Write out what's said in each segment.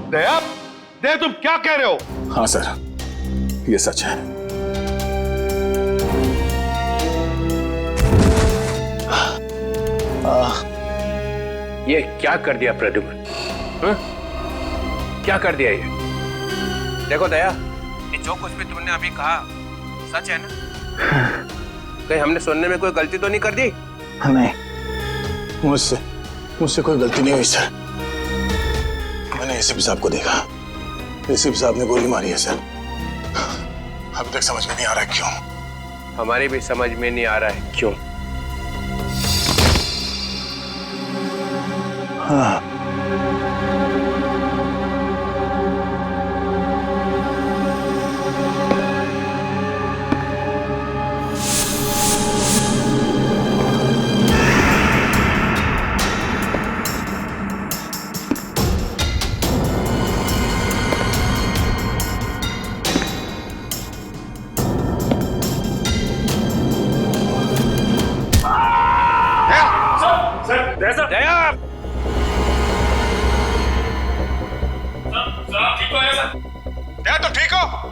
दया, दया तुम क्या कह रहे हो? हाँ सर, ये सच है। ये क्या कर दिया प्रद्युम्न? क्या कर दिया ये? देखो दया, ये जो कुछ भी तुमने अभी कहा सच है ना? कहीं हमने सुनने में कोई गलती तो नहीं कर दी? नहीं, मुझसे कोई गलती नहीं हुई सर। मैंने एसीपी साहब को देखा, एसीपी साहब ने गोली मारी है सर। अभी तक समझ में नहीं आ रहा क्यों। हमारी भी समझ में नहीं आ रहा है क्यों। हाँ, दया, दया तो ठीक हो?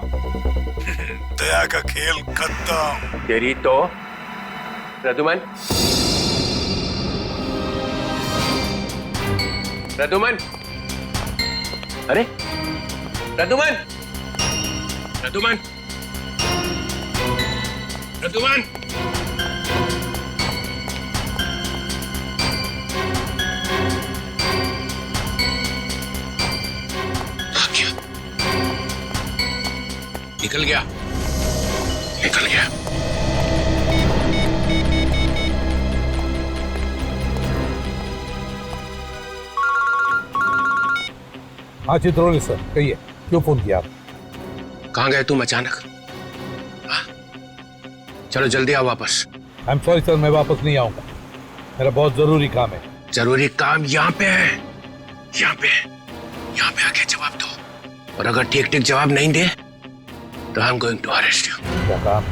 दया का खेल खत्म। तेरी तो प्रद्युम्न, प्रद्युम्न, अरे प्रद्युम्न, प्रद्युम्न, प्रद्युम्न, निकल गया, निकल गया। हाँ चित्रोले सर, कहिए क्यों फोन किया आप? कहाँ गए तुम अचानक? हाँ? चलो जल्दी आओ वापस। आई एम सॉरी सर, मैं वापस नहीं आऊंगा, मेरा बहुत जरूरी काम है। जरूरी काम यहाँ पे है, यहाँ पे, यहाँ पे आके जवाब दो, और अगर ठीक ठीक जवाब नहीं दे तो I am going to arrest you. क्या काम?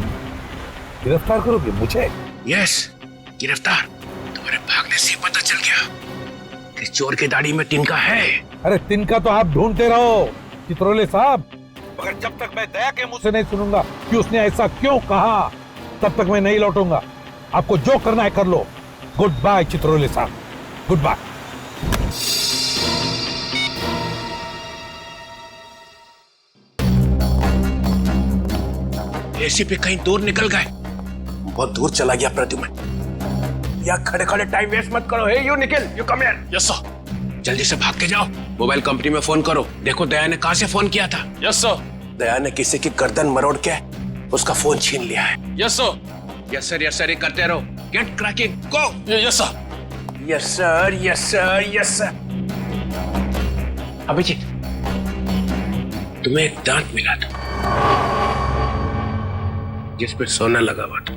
गिरफ्तार करोगे मुझे? यस, गिरफ्तार। तुम्हारे भागने से पता चल गया कि चोर की दाढ़ी में तिनका है। अरे तिनका तो आप ढूंढते रहो चित्रोले साहब, मगर जब तक मैं दया के मुंह से नहीं सुनूंगा कि उसने ऐसा क्यों कहा, तब तक मैं नहीं लौटूंगा। आपको जो करना है कर लो। गुड बाय चित्रोले साहब, गुड बाय। एसीपी कहीं दूर निकल गए, बहुत दूर चला गया प्रद्युम्न। या खड़े खड़े टाइम वेस्ट मत करो। Hey you Nikhil, you come here. Yes sir. जल्दी से भाग के जाओ, मोबाइल कंपनी में फोन करो, देखो दया ने कहां से फोन किया था। Yes sir. दया ने किसी की गर्दन मरोड़ के उसका फोन छीन लिया है। Yes sir. Yes sir, yes sir, ये करते रहो। Get cracking, go. Yes sir, yes sir, yes sir, yes sir. Abhijeet, तुम्हें एक दांत मिला था जिस पे सोना लगा हुआ था।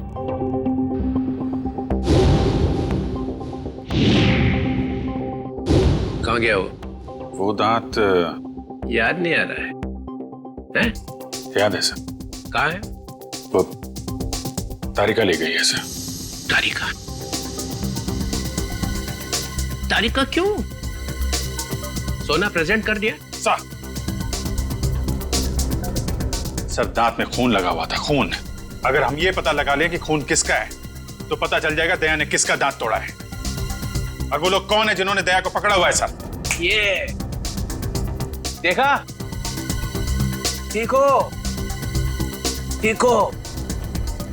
कहाँ गया वो दांत याद नहीं आ रहा है? हैं? याद है सर। कहाँ है? वो तारिका ले गई है सर। तारिका? तारिका क्यों? सोना प्रेजेंट कर दिया? सर दांत में खून लगा हुआ था, खून। अगर हम ये पता लगा लें कि खून किसका है तो पता चल जाएगा दया ने किसका दांत तोड़ा है। और वो लोग कौन है जिन्होंने दया को पकड़ा हुआ है सर? ये देखा, देखो देखो,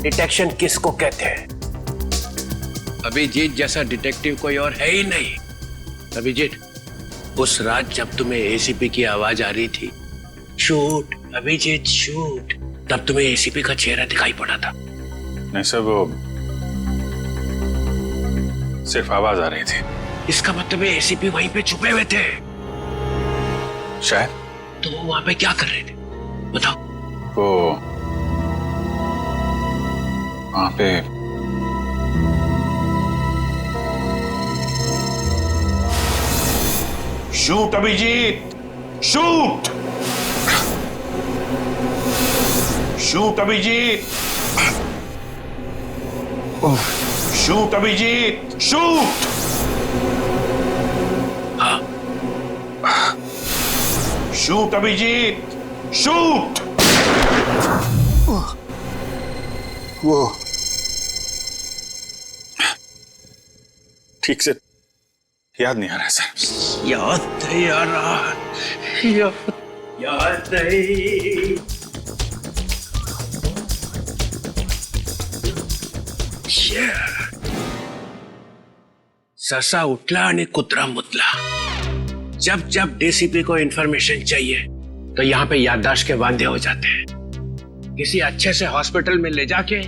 डिटेक्शन किसको कहते हैं? अभिजीत जैसा डिटेक्टिव कोई और है ही नहीं। अभिजीत, उस रात जब तुम्हें एसीपी की आवाज आ रही थी, शूट अभिजीत शूट, तब तुम्हें एसीपी का चेहरा दिखाई पड़ा था। नहीं सर, वो सिर्फ आवाज आ रही थी। इसका मतलब है एसीपी वहीं पे छुपे हुए थे शायद। तो वो वहां पे क्या कर रहे थे बताओ? वो वहां पे shoot Abhijeet, shoot, shoot Abhijeet, shoot Abhijeet, shoot. Shoot Abhijeet, shoot. वो ठीक से याद नहीं आ रहा है सर। याद नहीं आ रहा, याद नहीं। ससा उठला आणि कुत्रा मुतला। जब जब डीसीपी को इंफॉर्मेशन चाहिए तो यहाँ पे याददाश्त के वांदे हो जाते हैं। किसी अच्छे से हॉस्पिटल में ले जाके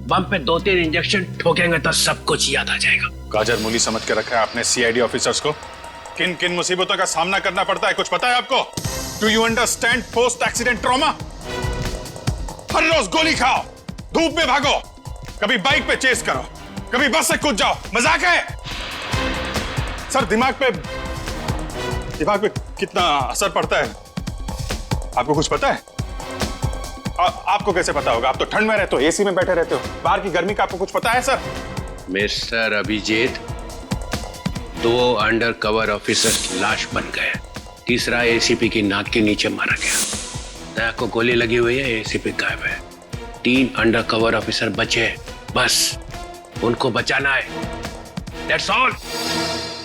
बम पे 2-3 इंजेक्शन ठोकेंगे तो सब कुछ याद आ जाएगा। गाजर मूली समझ के रखा है आपने सीआईडी ऑफिसर्स को। किन किन मुसीबतों का सामना करना पड़ता है कुछ पता है आपको? Do you understand post accident trauma? हर रोज गोली खाओ, धूप में भागो, कभी बाइक पे चेस करो, कभी बस से कूद जाओ, मजाक है? सर दिमाग पे कितना असर पड़ता है आपको कुछ पता है? आपको कैसे पता होगा? आप तो ठंड में रहते हो, एसी में बैठे रहते हो, बाहर की गर्मी का आपको कुछ पता है sir? Mister Abhijeet, 2 undercover officer लाश बन गए, तीसरा एसीपी की नाक के नीचे मारा गया। दया को गोली लगी हुई है, एसीपी गायब है। 3 अंडर कवर ऑफिसर बचे, बस उनको बचाना है। That's all।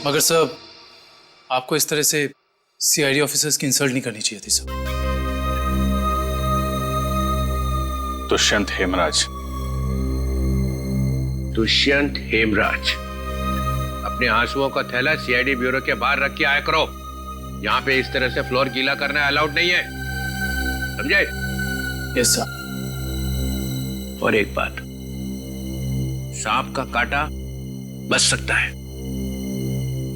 मगर सर आपको इस तरह से सीआईडी ऑफिसर्स की इंसल्ट नहीं करनी चाहिए थी सर। दुष्यंत हेमराज। दुष्यंत हेमराज, अपने आंसुओं का थैला सीआईडी ब्यूरो के बाहर रख के आया करो। यहाँ पे इस तरह से फ्लोर गीला करना अलाउड नहीं है, समझे? Yes sir. और एक बात, सांप का काटा बच सकता है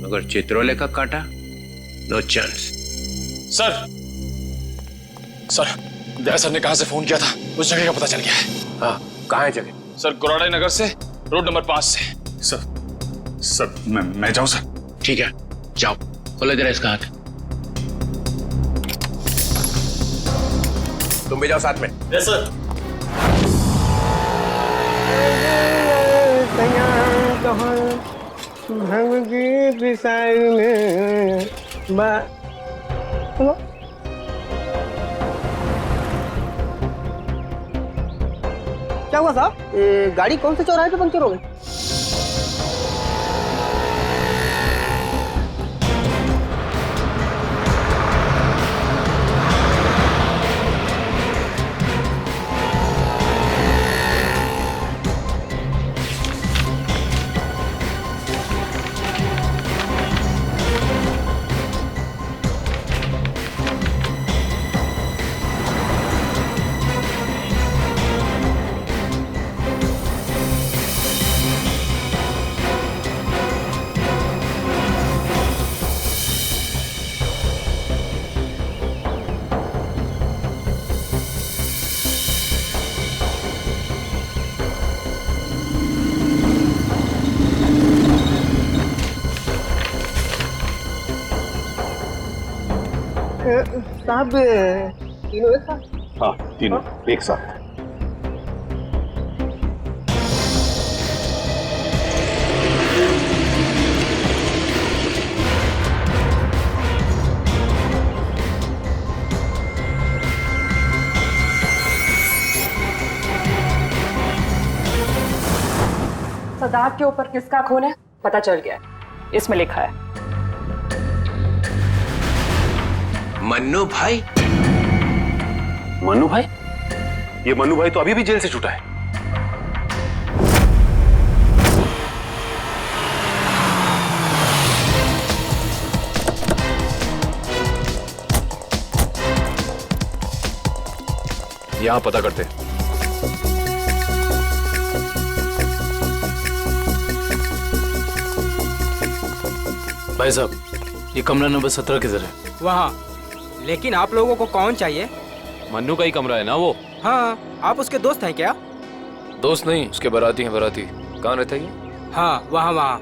मगर चित्रोले का काटा नो चांस। सर दया सर ने कहां से फोन किया था, उस जगह का पता चल गया है। हाँ, कहाँ है जगह? सर गुराड़े नगर से रोड नंबर 5 से। सर मैं जाऊं सर? ठीक है, जाओ, खोलो जरा इसका हाथ। तुम भी जाओ साथ में। Yes sir. क्या हुआ साहब? गाड़ी कौन से चौराहे पे पंक्चर हो गई? साहब तीनों एक साथ? हाँ, तीनों एक साथ। सदाक के ऊपर किसका खून है पता चल गया है, इसमें लिखा है मन्नू भाई। मन्नू भाई? ये मन्नू भाई तो अभी भी जेल से छूटा है। यहां पता करते। भाई साहब, ये कमरा नंबर 17 किधर है? वहाँ। लेकिन आप लोगों को कौन चाहिए? मन्नू का ही कमरा है ना वो? हाँ, आप उसके दोस्त हैं क्या? दोस्त नहीं, उसके बाराती हैं। बाराती कहाँ रहता है ये? हाँ, वहाँ वहाँ।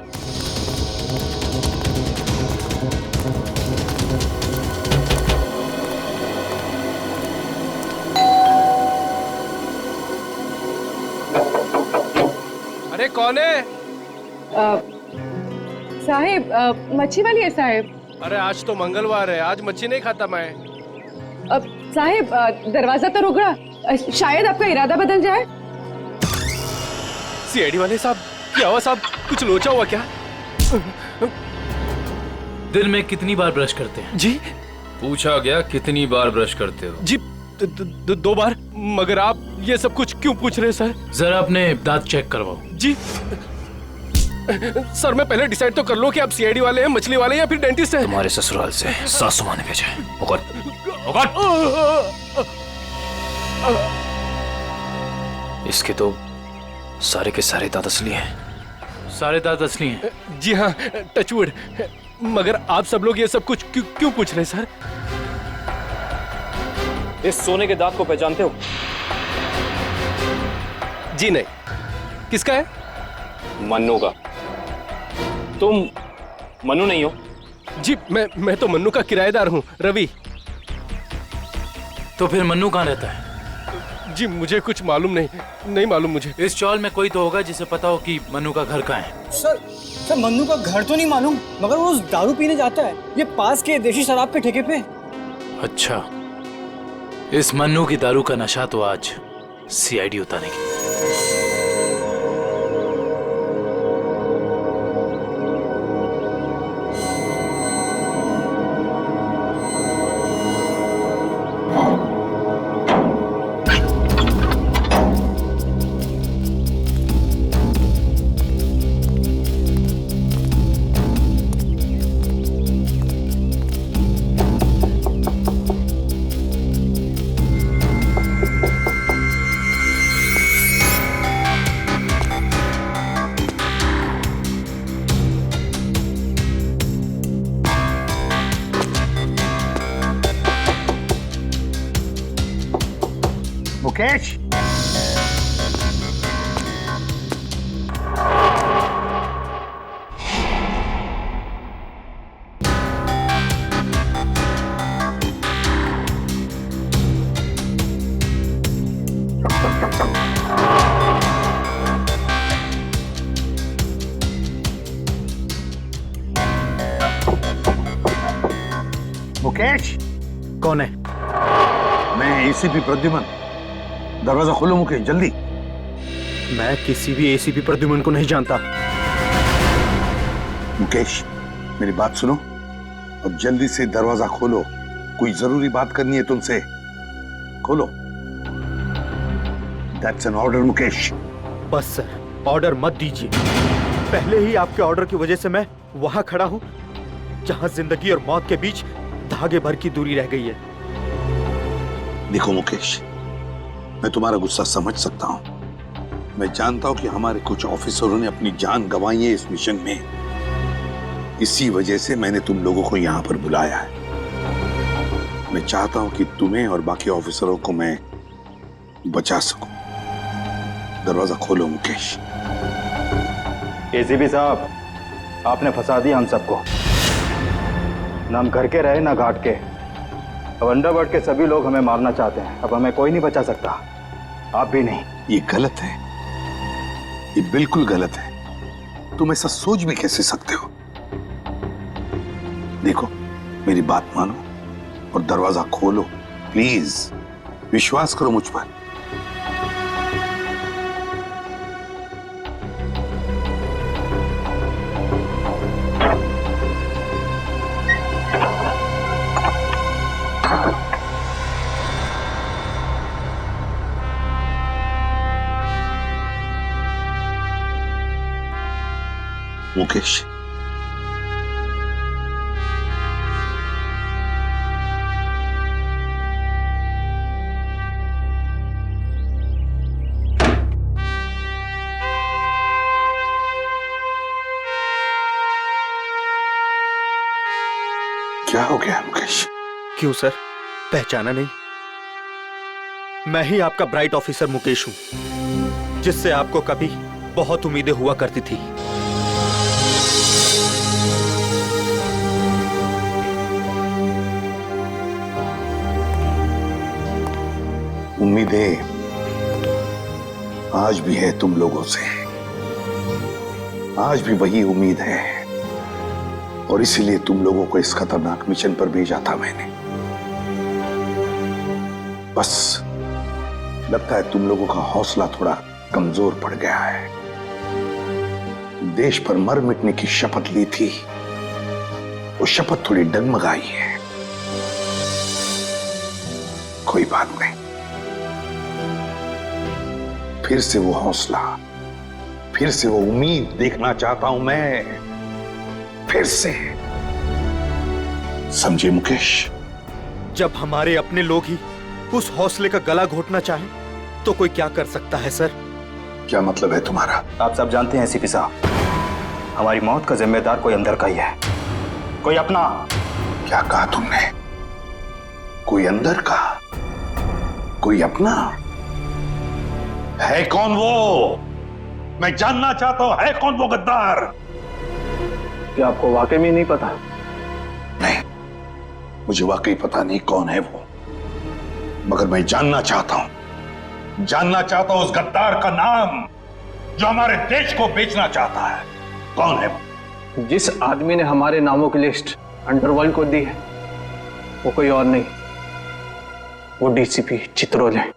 अरे कौन है? साहिब, मच्छी वाली है साहिब। अरे आज तो मंगलवार है, आज मच्छी नहीं खाता मैं। साहिब, दरवाजा तो रुक रहा, शायद आपका इरादा बदल जाए। सीआईडी वाले साहब, क्या हुआ साहब? कुछ लोचा हुआ क्या? दिन में कितनी बार ब्रश करते हैं? जी पूछा गया कितनी बार ब्रश करते हो? जी 2 बार। मगर आप ये सब कुछ क्यों पूछ रहे हैं सर? जरा अपने दांत चेक करवाओ। जी सर, मैं पहले डिसाइड तो कर लो कि आप सीआईडी वाले हैं, मछली वाले हैं या फिर डेंटिस्ट हैं। तुम्हारे ससुराल से सासू माँ ने भेजा है। इसके तो सारे के सारे दांत असली हैं। सारे दांत असली हैं? जी हाँ, टचवुड। मगर आप सब लोग ये सब कुछ क्यों पूछ रहे हैं सर? इस सोने के दांत को पहचानते हो? जी नहीं। किसका है? मन्नू का। तुम मन्नू नहीं हो? जी मैं तो मन्नू का किराएदार हूँ, रवि। तो फिर मन्नू कहाँ रहता है? जी मुझे कुछ मालूम नहीं मालूम मुझे। इस चौल में कोई तो होगा जिसे पता हो कि मन्नू का घर कहाँ है। सर मन्नू का घर तो नहीं मालूम, मगर वो रोज दारू पीने जाता है, ये पास के देशी शराब के ठेके पे। अच्छा, इस मन्नू की दारू का नशा तो आज सीआईडी उतारेगी। मुकेश, मुकेश। कौन है? मैं एसीपी प्रद्युमन। दरवाजा खोलो मुकेश, जल्दी। मैं किसी भी एसीपी प्रद्युमन को नहीं जानता। मुकेश, मेरी बात सुनो और जल्दी से दरवाजा खोलो। कोई जरूरी बात करनी है तुमसे। खोलो। That's an order, Mukesh. बस सर, ऑर्डर मत दीजिए। पहले ही आपके ऑर्डर की वजह से मैं वहां खड़ा हूं जहां जिंदगी और मौत के बीच धागे भर की दूरी रह गई है। देखो मुकेश, मैं तुम्हारा गुस्सा समझ सकता हूं। मैं जानता हूं कि हमारे कुछ ऑफिसरों ने अपनी जान गंवाई है इस मिशन में। इसी वजह से मैंने तुम लोगों को यहां पर बुलाया है। मैं चाहता हूं कि तुम्हें और बाकी ऑफिसरों को मैं बचा सकूं। दरवाजा खोलो मुकेश। एसीपी साहब, आपने फंसा दिया हम सबको। ना हम घर के रहे ना घाट के। अब अंडरवर्ल्ड के सभी लोग हमें मारना चाहते हैं। अब हमें कोई नहीं बचा सकता, आप भी नहीं। ये गलत है, ये बिल्कुल गलत है। तुम ऐसा सोच भी कैसे सकते हो? देखो, मेरी बात मानो और दरवाजा खोलो प्लीज। विश्वास करो मुझ पर। मुकेश, क्या हो गया मुकेश? क्यों सर, पहचाना नहीं? मैं ही आपका ब्राइट ऑफिसर मुकेश हूं, जिससे आपको कभी बहुत उम्मीदें हुआ करती थी। उम्मीदें आज भी है तुम लोगों से। आज भी वही उम्मीद है और इसीलिए तुम लोगों को इस खतरनाक मिशन पर भेजा था मैंने। बस लगता है तुम लोगों का हौसला थोड़ा कमजोर पड़ गया है। देश पर मर मिटने की शपथ ली थी, वो शपथ थोड़ी डगमगाई है। कोई बात नहीं, फिर से वो हौसला, फिर से वो उम्मीद देखना चाहता हूं मैं, फिर से। समझे मुकेश? जब हमारे अपने लोग ही उस हौसले का गला घोटना चाहे तो कोई क्या कर सकता है सर? क्या मतलब है तुम्हारा? आप सब जानते हैं एसीपी साहब, हमारी मौत का जिम्मेदार कोई अंदर का ही है, कोई अपना। क्या कहा तुमने? कोई अंदर का, कोई अपना? है कौन वो? मैं जानना चाहता हूं, है कौन वो गद्दार? क्या आपको वाकई में नहीं पता? नहीं, मुझे वाकई पता नहीं कौन है वो, मगर मैं जानना चाहता हूं उस गद्दार का नाम जो हमारे देश को बेचना चाहता है। कौन है वो? जिस आदमी ने हमारे नामों की लिस्ट अंडरवर्ल्ड को दी है वो कोई और नहीं, वो डीसीपी चित्रोल है।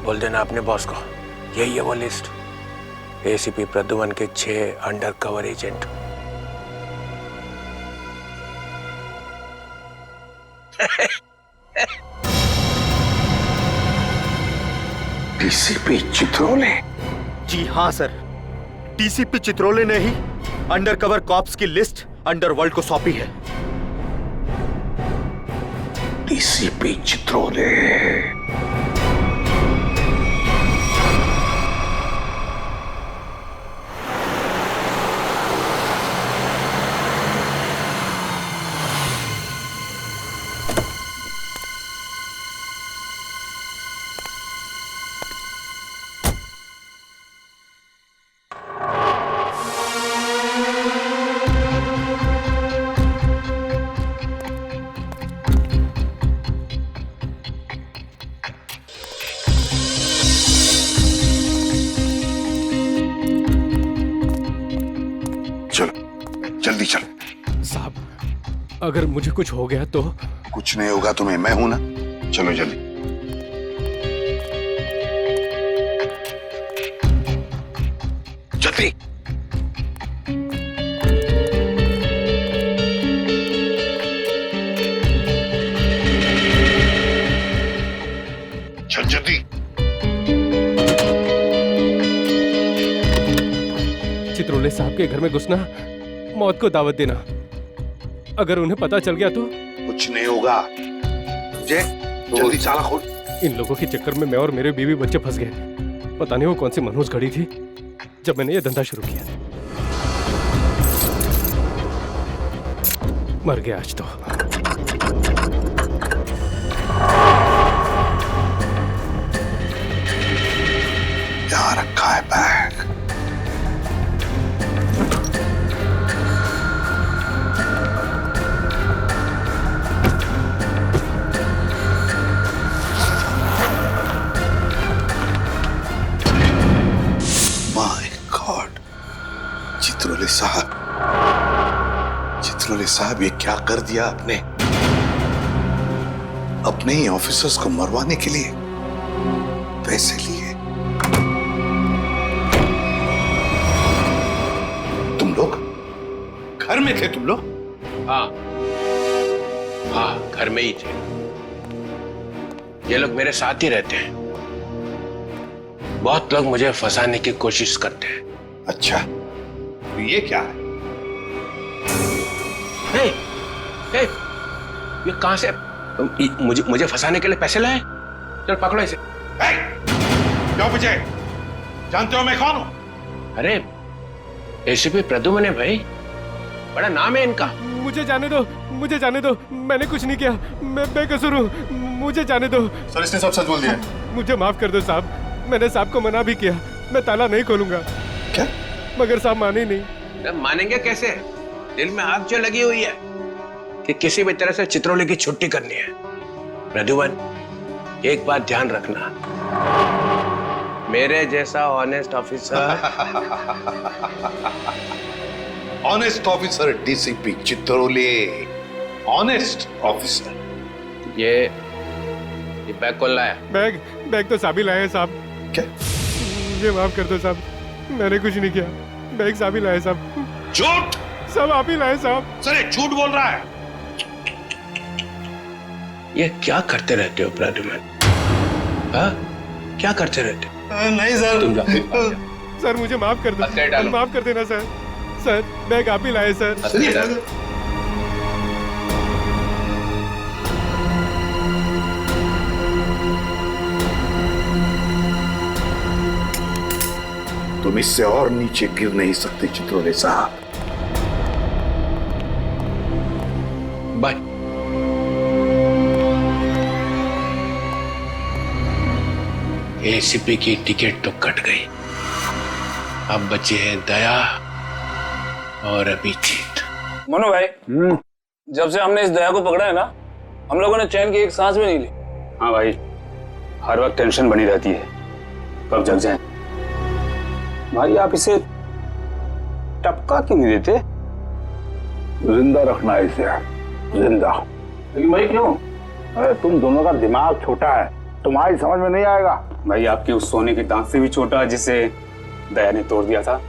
बोल देना अपने बॉस को, यही है वो लिस्ट, एसीपी प्रद्युमन के 6 अंडरकवर एजेंट। डीसीपी चित्रोले? जी हाँ सर, डीसीपी चित्रोले ने ही अंडरकवर कॉप्स की लिस्ट अंडरवर्ल्ड को सौंपी है। डीसीपी चित्रोले? जल्दी चलो। साहब अगर मुझे कुछ हो गया तो? कुछ नहीं होगा तुम्हें, मैं हूं ना। चलो जल्दी। जल्दी। चल जल्दी। चित्रोले साहब के घर में घुसना, मौत को दावत देना, अगर उन्हें पता चल गया तो? कुछ नहीं होगा। जल्दी ताला खोल। इन लोगों के चक्कर में मैं और मेरे बीवी बच्चे फंस गए। पता नहीं वो कौन सी मनहूस घड़ी थी जब मैंने ये धंधा शुरू किया। मर गया आज तो। यहाँ रखा है बैग। चित्रोले साहब, ये क्या कर दिया आपने? अपने ही ऑफिसर्स को मरवाने के लिए पैसे लिए। तुम लोग घर में थे? तुम लोग? हाँ, घर में ही थे। ये लोग मेरे साथ ही रहते हैं। बहुत लोग मुझे फंसाने की कोशिश करते हैं। अच्छा, तो ये क्या है? ये कहां से? मुझे फंसाने के लिए पैसे लाए? चल पकड़ो इसे। क्यों मुझे? जानते हो मैं कौन हूं? अरे एसीपी प्रद्युमन है भाई, बड़ा नाम है इनका। मुझे जाने दो, मुझे जाने दो, मैंने कुछ नहीं किया, मैं बेकसूर हूँ, मुझे जाने दो। सर इसने सब सच बोल दिया। मुझे माफ कर दो साहब, मैंने साहब को मना भी किया, मैं ताला नहीं खोलूंगा। क्या? मगर साहब माने नहीं। मानेंगे कैसे? दिल में आग जो लगी हुई है कि किसी भी तरह से चित्रोले की छुट्टी करनी है। प्रद्युमन, एक बात ध्यान रखना, मेरे जैसा honest officer honest officer DCP Chitrole, honest officer. ये बैग कौन लाया? बैग तो साबी लाए हैं साहब। क्या? मुझे माफ कर दो साहब, मैंने कुछ नहीं किया। बैग साबी लाए साहब। झूठ! सब आप ही लाए साहब। सर एक झूठ बोल रहा है। ये क्या करते रहते हो प्रद्युमन? हाँ, क्या करते रहते? नहीं सर। तुम जाओ। सर मुझे माफ कर दो, माफ कर देना सर। सर बैग आप ही लाए सर। तुम इससे और नीचे गिर नहीं सकते चित्रोले साहब। बाय। एसीपी की टिकट तो कट गई, अब बचे हैं दया और अभिजीत। मनु भाई, जब से हमने इस दया को पकड़ा है ना, हम लोगों ने चैन की एक सांस भी नहीं ली। हाँ भाई, हर वक्त टेंशन बनी रहती है, कब जग जाए। भाई आप इसे टपका क्यों नहीं देते? जिंदा रखना है इसे, जिंदा। लेकिन भाई क्यों? अरे तुम दोनों का दिमाग छोटा है, तुम्हारी समझ में नहीं आएगा। भाई आपके उस सोने के दांत से भी छोटा जिसे दया ने तोड़ दिया था।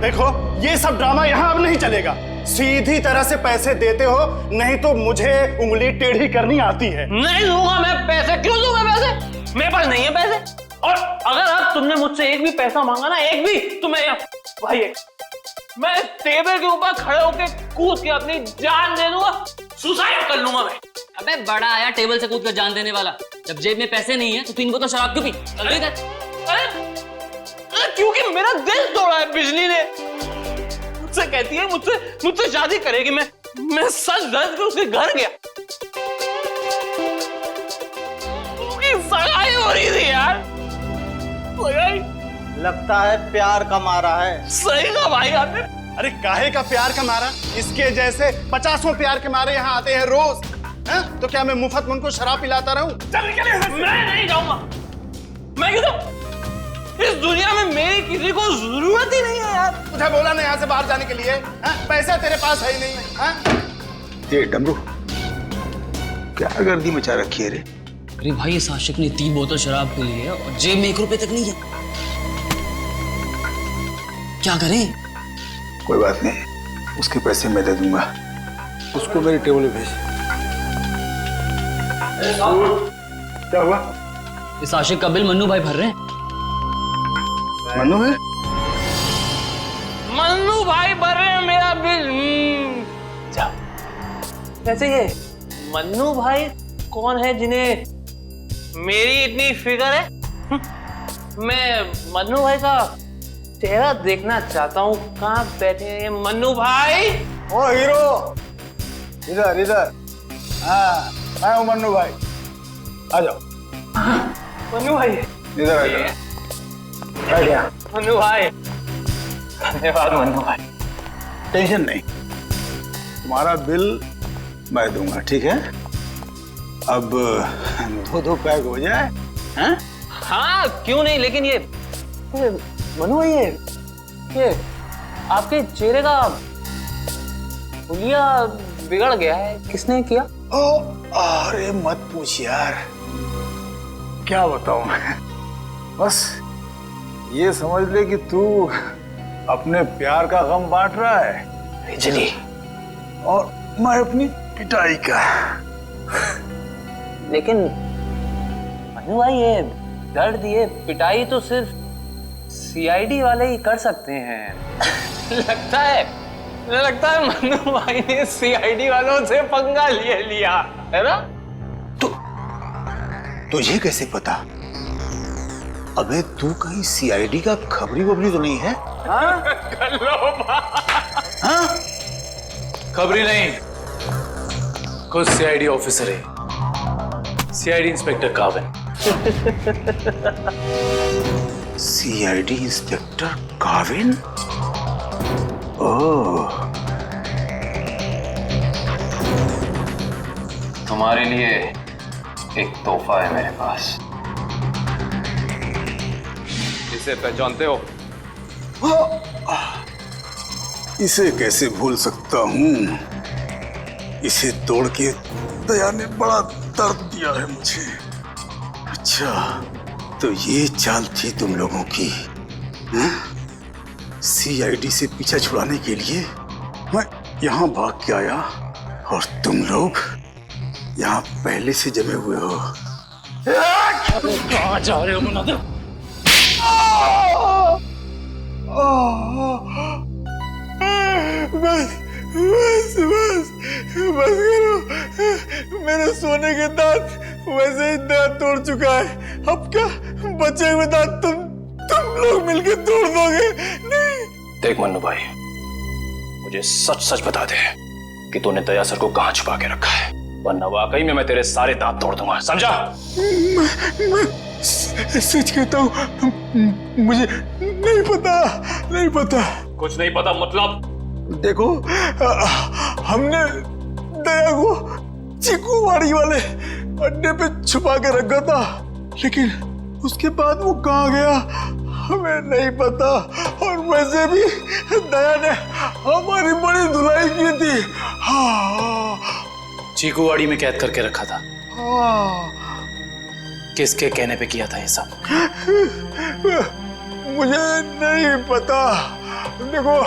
देखो ये सब ड्रामा यहाँ अब नहीं चलेगा। सीधी तरह से पैसे देते हो, नहीं तो मुझे उंगली टेढ़ी करनी आती है। नहीं दूंगा मैं पैसे। क्यों दूंगा पैसे? मेरे पास नहीं है पैसे। और अगर अब तुमने मुझसे एक भी पैसा मांगा ना, एक भी, तो मैं भाई मैं टेबल के ऊपर खड़े होकर कूद के अपनी जान दे दूंगा, सुसाइड कर लूंगा मैं। अबे बड़ा आया टेबल से कूद कर जान देने वाला। जब जेब में पैसे नहीं है तो तीन बोतल शराब क्यों पी? अरे क्योंकि मेरा दिल तोड़ा है बिजली ने। मुझसे कहती है मुझसे शादी करेगी। मैं सच दर्द के उसके घर गया, उसकी सगाई हो रही थी यार। सगाई लगता है प्यार का मारा है। सही कहा भाई आपने। अरे काहे का प्यार का मारा? इसके जैसे 50 प्यार के मारे यहाँ आते हैं रोज। है? तो क्या मैं मुफ्त में उनको शराब पिलाता रहूं? मैं नहीं जाऊंगा। मैं क्यों जाऊं? इस दुनिया में मेरी किसी को जरूरत ही नहीं है यार। तुझे बोला ना यहाँ से बाहर जाने के लिए? पैसा तेरे पास है ही नहीं है? ये डमरू क्या गर्दी मचा रखी है रे? अरे भाई इस आशिक ने 3 बोतल शराब पी ली है और जेब में 1 रुपए तक नहीं है। क्या करें? कोई बात नहीं, उसके पैसे मैं दे दूंगा। उसको मेरी टेबल पे भेज। क्या हुआ? इस आशिक का बिल मन्नू भाई भर रहे हैं। मन्नू है? मन्नू भाई भर रहे हैं मेरा बिल। जा। वैसे ये मन्नू भाई कौन है जिन्हें मेरी इतनी फिक्र है? मैं मन्नू भाई का चेहरा देखना चाहता हूँ। कहाँ बैठे हैं मन्नू भाई? ओ हीरो, इधर इधर। हाँ मैं हूँ मन्नू भाई, आ जाओ। मन्नू भाई इधर आ जाओ। मन्नू भाई धन्यवाद मन्नू भाई। टेंशन नहीं, तुम्हारा बिल मैं दूंगा, ठीक है? अब 2 पैक हो जाए। हैं? हाँ क्यों नहीं, लेकिन ये मनु भाई ये आपके चेहरे का हुलिया बिगड़ गया है। किसने किया? ओ अरे मत पूछ यार, क्या बताऊं मैं। बस ये समझ ले कि तू अपने प्यार का गम बांट रहा है बिजली, और मैं अपनी पिटाई का। लेकिन मनु भाई ये दर्द, ये पिटाई तो सिर्फ सीआईडी वाले ही कर सकते हैं। लगता है मन्नू भाई ने सीआईडी वालों से पंगा लिया है ना? तुझे कैसे पता? अबे तू कहीं सीआईडी का खबरी वबरी तो नहीं है? हाँ? हाँ? खबरी नहीं, खुद सीआईडी ऑफिसर है, CID inspector Kavin. CID inspector Kavin? Oh, तुम्हारे लिए एक तोहफा है मेरे पास। इसे पहचानते हो? इसे कैसे भूल सकता हूँ? इसे तोड़ के दया ने बड़ा दर्द दिया है मुझे। अच्छा, तो ये चाल थी तुम लोगों की? सीआईडी से पीछा छुड़ाने के लिए मैं यहाँ भाग के आया और तुम लोग यहाँ पहले से जमे हुए हो। कहाँ जा रहे हो मुनादिर? बस करो। मेरे सोने के दांत वैसे ही दांत तोड़ चुका है। अब क्या बचे हुए दांत तुम लोग मिलके तोड़ दोगे? नहीं। देख मन्नू भाई, मुझे सच सच बता दे कि तूने दया सर को कहाँ छुपा के रखा है, वरना वाकई में मैं तेरे सारे दांत तोड़ दूंगा, समझा? मैं सच कहता हूँ, मुझे नहीं पता। कुछ नहीं पता मतलब? देखो, हमने दया को चीकूवाड़ी वाले अड्डे पे छुपा के रखा था, लेकिन उसके बाद वो कहाँ गया हमें नहीं पता। और वैसे भी दया ने हमारी बड़ी धुलाई की थी। हाँ, चीकूवाड़ी में कैद करके रखा था। हाँ। किसके कहने पे किया था ये सब? मुझे नहीं पता। देखो,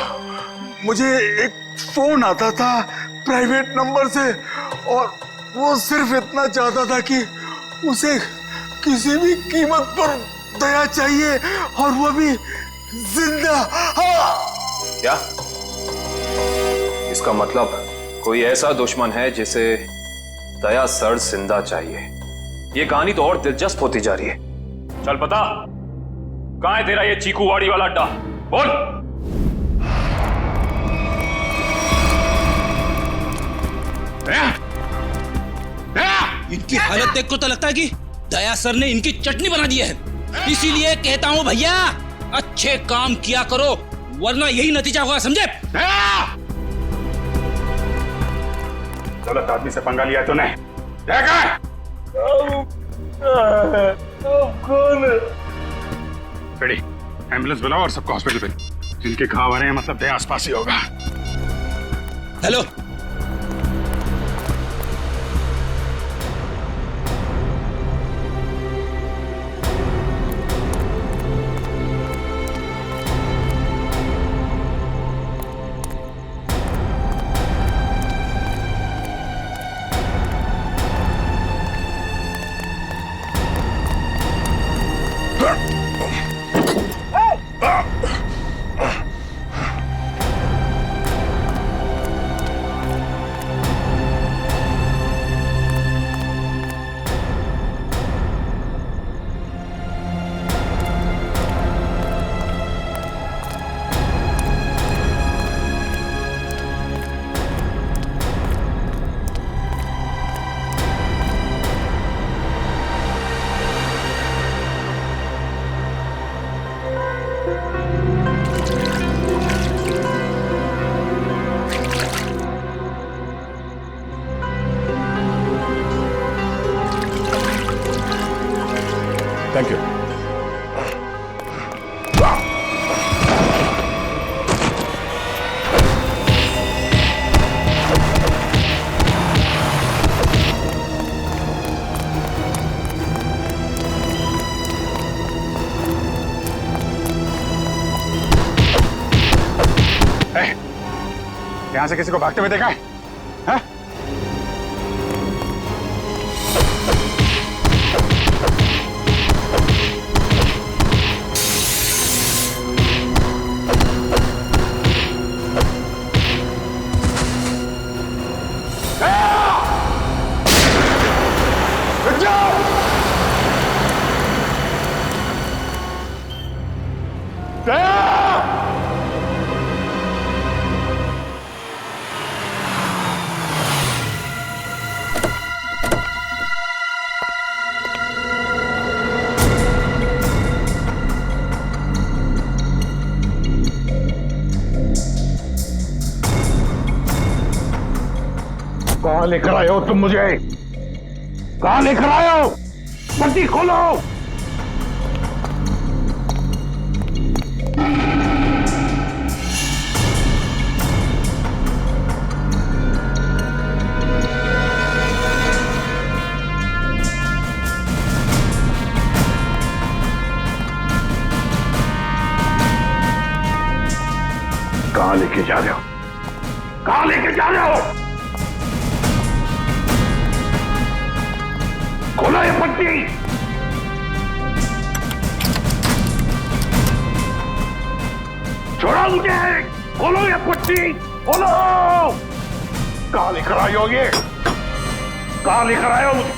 मुझे एक फोन आता था प्राइवेट नंबर से, और वो सिर्फ इतना चाहता था कि उसे किसी भी कीमत पर दया चाहिए, और वो भी जिंदा। हाँ। क्या? इसका मतलब कोई ऐसा दुश्मन है जिसे दया सर जिंदा चाहिए। ये कहानी तो और दिलचस्प होती जा रही है। चल पता, कहां है तेरा ये चीकूवाड़ी वाला अड्डा? बोल। इनकी हालत देख को तो लगता है कि दया सर ने इनकी चटनी बना दी है। इसीलिए कहता हूं भैया, अच्छे काम किया करो, वरना यही नतीजा होगा, समझे? गलत आदमी से पंगा लिया तूने। कौन? बेटी, एम्बुलेंस बुलाओ और सबको हॉस्पिटल भेजो। जिनके घाव आ रहे हैं मतलब दया आसपास ही होगा। Hello, thank you. यहां से किसी को भागते हुए देखा है? हाँ? कहां लेकर आए हो तुम मुझे? कहां लेकर आए हो? पट्टी खोलो। कहां लेके जा रहे हो? कहां लेके जा रहे हो? खोलो ये पट्टी। छोड़ो मुझे। खोलो ये पट्टी। खोलो। कहां लेकर आए हो ये? कहां लेकर आए हो मुझे?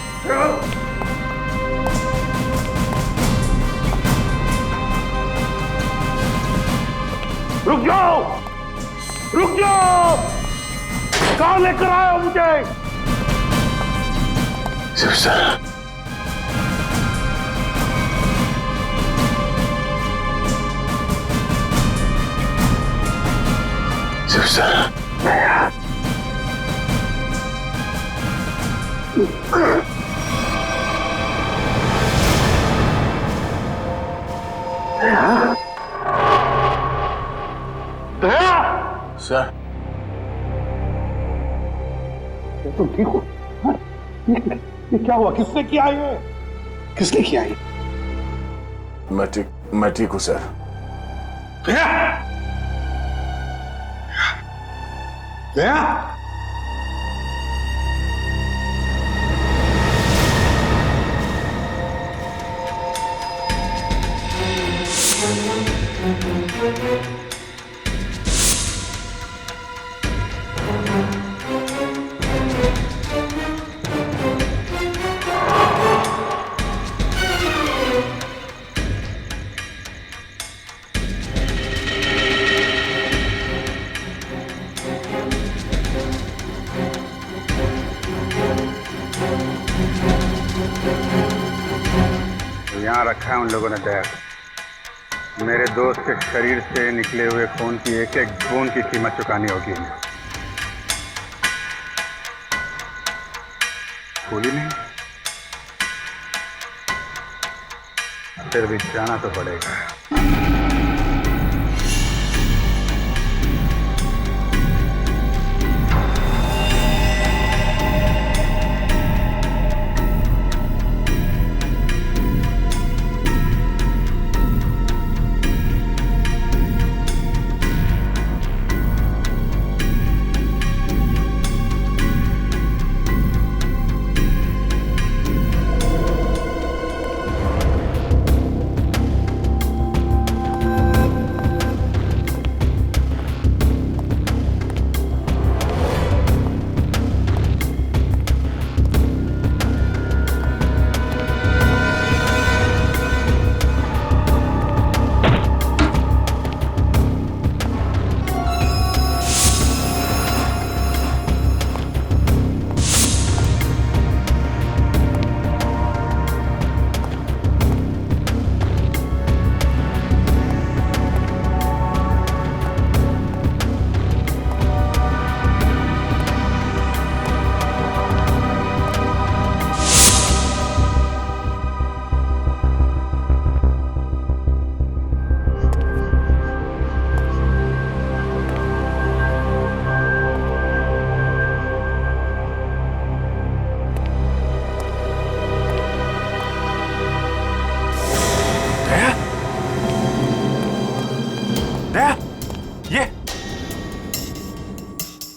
रुक जाओ। रुक जाओ। कहां लेकर आए हो मुझे? Shiv sir, Shiv sir, sir, तुम ठीक हो? हाँ? ये क्या हुआ? किसने किया ये? किसने किया ये? मैं ठीक हूं सर। दया? दया? रखा है उन लोगों ने दया को। मेरे दोस्त के शरीर से निकले हुए खून की एक एक बूंद की कीमत चुकानी होगी इन्हें। भूली नहीं, फिर भी जाना तो पड़ेगा।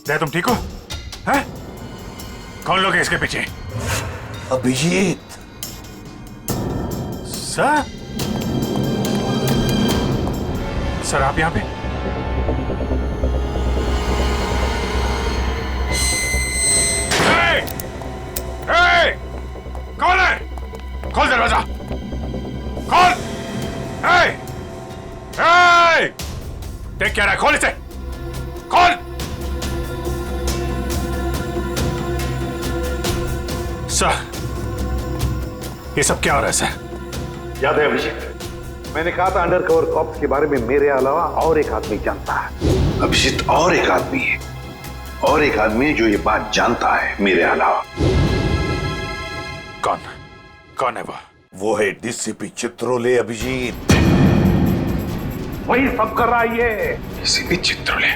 दया, तुम ठीक हो? हैं? कौन लोग हैं इसके पीछे? अभिजीत। सर? सर आप यहां पे? कौन है? खोल दरवाजा, खोल। देख क्या रहा है? खोल इसे, खोल। सर, ये सब क्या हो रहा है सर? याद है अभिजीत, मैंने कहा था अंडरकवर कॉप्स के बारे में मेरे अलावा और एक आदमी जानता है। अभिजीत और एक आदमी है, और एक आदमी जो ये बात जानता है मेरे अलावा। कौन? कौन है वो है डीसीपी चित्रोले। अभिजीत वही सब कर रहा है। ये डीसीपी चित्रोले,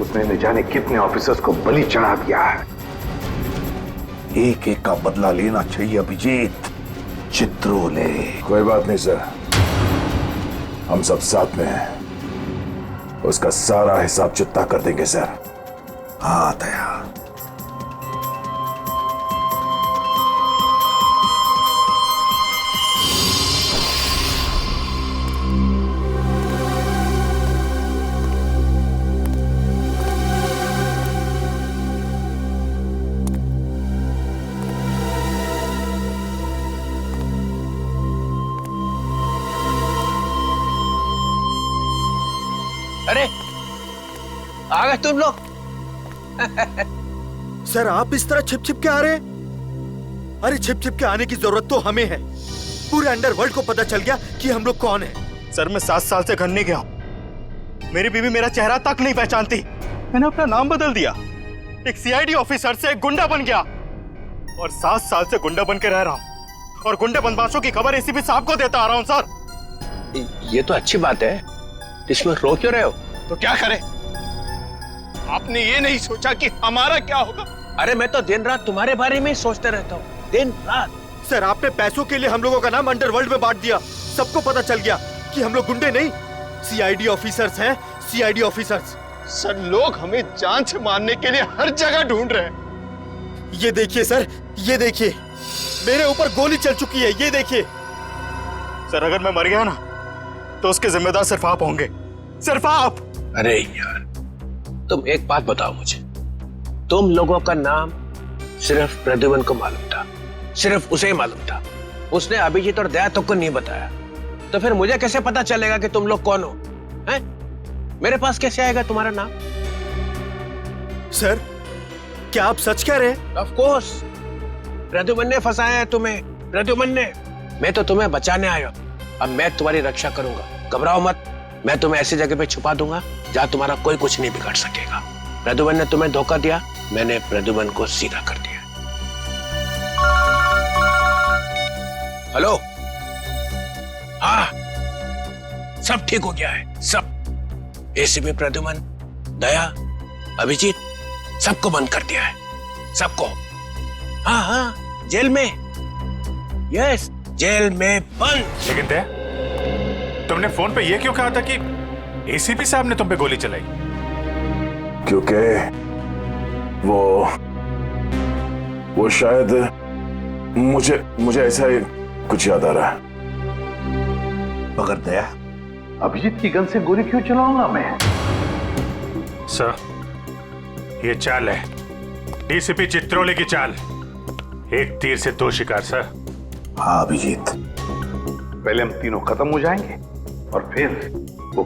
उसने न जाने कितने ऑफिसर्स को बलि चढ़ा दिया है। एक एक का बदला लेना चाहिए अभिजीत। चित्रोले। कोई बात नहीं सर, हम सब साथ में हैं। उसका सारा हिसाब चुकता कर देंगे सर। हाँ दया। अरे आ गए तुम लोग। सर आप इस तरह छिप छिप के आ रहे हैं? अरे छिप छिप के आने की जरूरत तो हमें है। पूरे अंडरवर्ल्ड को पता चल गया कि हम लोग कौन है। सर मैं 7 साल से घर नहीं गया। मेरी बीवी मेरा चेहरा तक नहीं पहचानती। मैंने अपना नाम बदल दिया, एक सीआईडी ऑफिसर से एक गुंडा बन गया, और 7 साल से गुंडा बन के रह रहा हूँ, और गुंडे बदमाशों की खबर एसीपी साहब को देता आ रहा हूँ। सर ये तो अच्छी बात है, इसमें रो क्यों रहे हो? तो क्या करें? आपने ये नहीं सोचा कि हमारा क्या होगा? अरे मैं तो दिन रात तुम्हारे बारे में ही सोचते रहता हूँ, दिन रात। सर आपने पैसों के लिए हम लोगों का नाम अंडरवर्ल्ड में बांट दिया। सबको पता चल गया कि हम लोग गुंडे नहीं, सीआईडी ऑफिसर्स हैं। CID officers. सर लोग हमें जान से मारने के लिए हर जगह ढूंढ रहे हैं। ये देखिए सर, ये देखिए, मेरे ऊपर गोली चल चुकी है। ये देखिए सर, अगर मैं मर गया ना तो उसके जिम्मेदार सिर्फ आप होंगे, सिर्फ आप। अरे यार, तुम एक बात बताओ मुझे, तुम लोगों का नाम सिर्फ प्रद्युमन को मालूम था, सिर्फ उसे ही मालूम था। उसने अभिजीत और दया तक को नहीं बताया, तो फिर मुझे कैसे पता चलेगा कि तुम लोग कौन हो? हैं? मेरे पास कैसे आएगा तुम्हारा नाम? सर क्या आप सच कह रहे हैं? ऑफ कोर्स, प्रद्युमन ने फंसाया है तुम्हें। प्रद्युमन ने। मैं तो तुम्हें बचाने आया हूं, अब मैं तुम्हारी रक्षा करूंगा, घबराओ मत। मैं तुम्हें ऐसी जगह पे छुपा दूंगा जहां तुम्हारा कोई कुछ नहीं बिगाड़ सकेगा। प्रद्युमन ने तुम्हें धोखा दिया, मैंने प्रद्युमन को सीधा कर दिया। हेलो, हाँ, सब ठीक हो गया है, सब। एसीपी प्रद्युमन, दया, अभिजीत, सबको बंद कर दिया है, सबको। हाँ हाँ, जेल में, यस, जेल में बंद। लेकिन दया, तुमने फोन पे ये क्यों कहा था कि एसीपी साहब ने तुम पे गोली चलाई? क्योंकि वो शायद मुझे ऐसा ही कुछ याद आ रहा है। मगर दया, अभिजीत की गन से गोली क्यों चलाऊंगा मैं? सर, ये चाल है, डीसीपी चित्रोले की चाल। एक तीर से दो शिकार सर। हाँ अभिजीत, पहले हम तीनों खत्म हो जाएंगे और फिर वो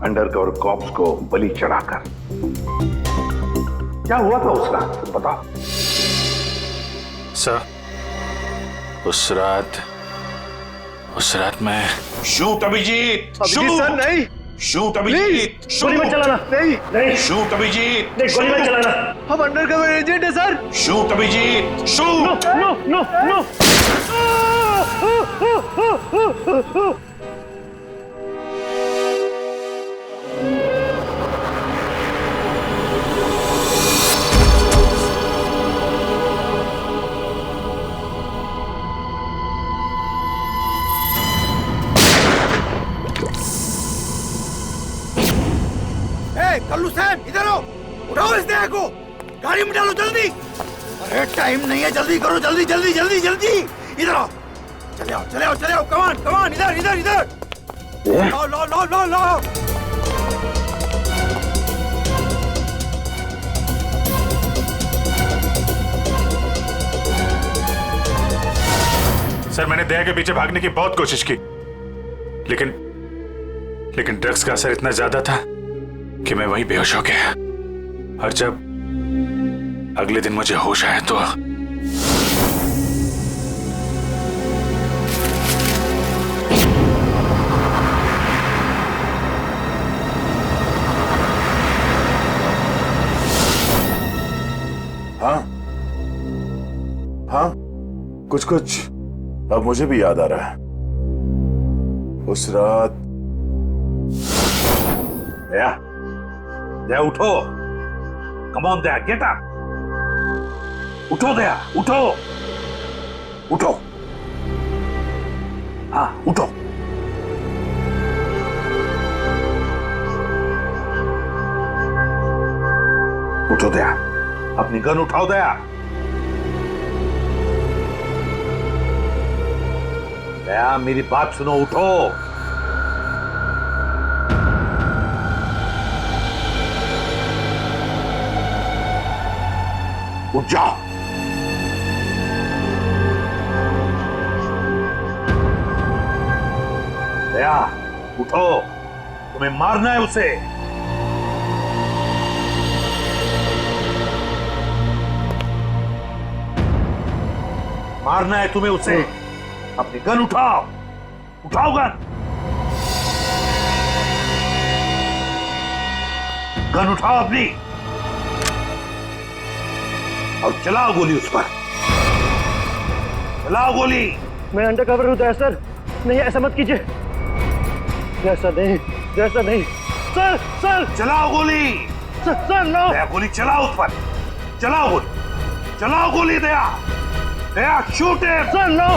अंडरकवर कॉप्स को बलि चढ़ाकर। क्या हुआ था उस रात, बताओ। सर, उस रात मैं शूट अभिजीत, अभिजीत सर, नहीं। शूट अभिजीत, गोली मत चलाना। नहीं नहीं, शूट अभिजीत, नहीं, गोली मत चलाना। हम अंडरकवर एजेंट है sir. Shoot Abhijeet, shoot. No no no. Kallu साहब, इधर आओ, उठाओ इस दया को, गाड़ी में डालो जल्दी। अरे टाइम नहीं है, जल्दी करो, जल्दी जल्दी जल्दी जल्दी। इधर आओ, चले आओ चले आओ चले आओ, कमान कमान, इधर इधर इधर। लो लो लो लो लो। सर, मैंने दया के पीछे भागने की बहुत कोशिश की, लेकिन ड्रग्स का असर इतना ज्यादा था कि मैं वहीं बेहोश हो गया। और जब अगले दिन मुझे होश आया तो हाँ, कुछ अब मुझे भी याद आ रहा है। उस रात दया उठो, come on Daya, get up, उठो दया, उठो उठो, हाँ उठो। उठो दया, अपनी गन उठाओ दया। दया मेरी बात सुनो, उठो। उठ जाओ। दया उठो, तुम्हें मारना है उसे। मारना है तुम्हें उसे। अपनी गन उठाओ, उठाओ गन, गन उठाओ अपनी और चलाओ गोली उस पर, चलाओ गोली। मैं अंडरकवर हूँ दया सर, नहीं ऐसा मत कीजिए। जैसा नहीं, जैसा नहीं सर, सर चलाओ गोली। Sir no. दया गोली चलाओ उस पर, चलाओ गोली, चलाओ गोली। Daya, Daya shoot him. Sir no.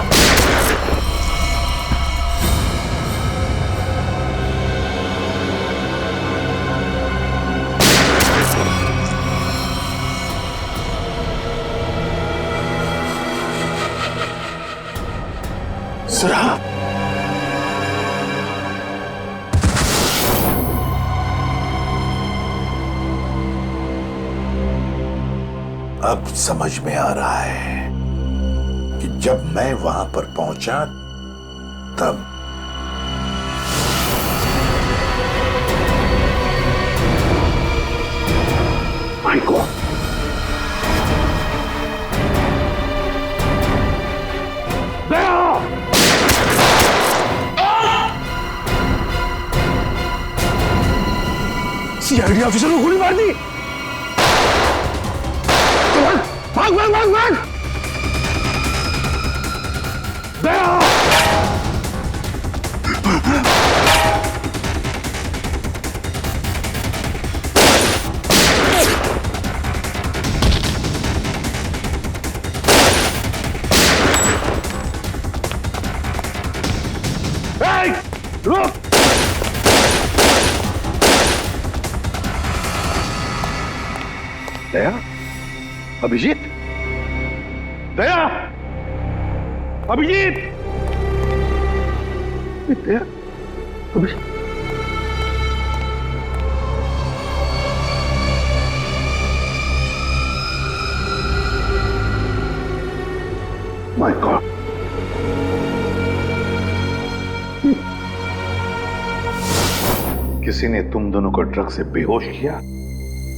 शराब, अब समझ में आ रहा है कि जब मैं वहां पर पहुंचा तब my God, Daya CID officer को गोली मार दी। भाग भाग भाग भाग। दया रुक। दया, अभिजीत, दया, अभिजीत, दया, अभिजीत। माय गॉड, किसी ने तुम दोनों को ड्रग से बेहोश किया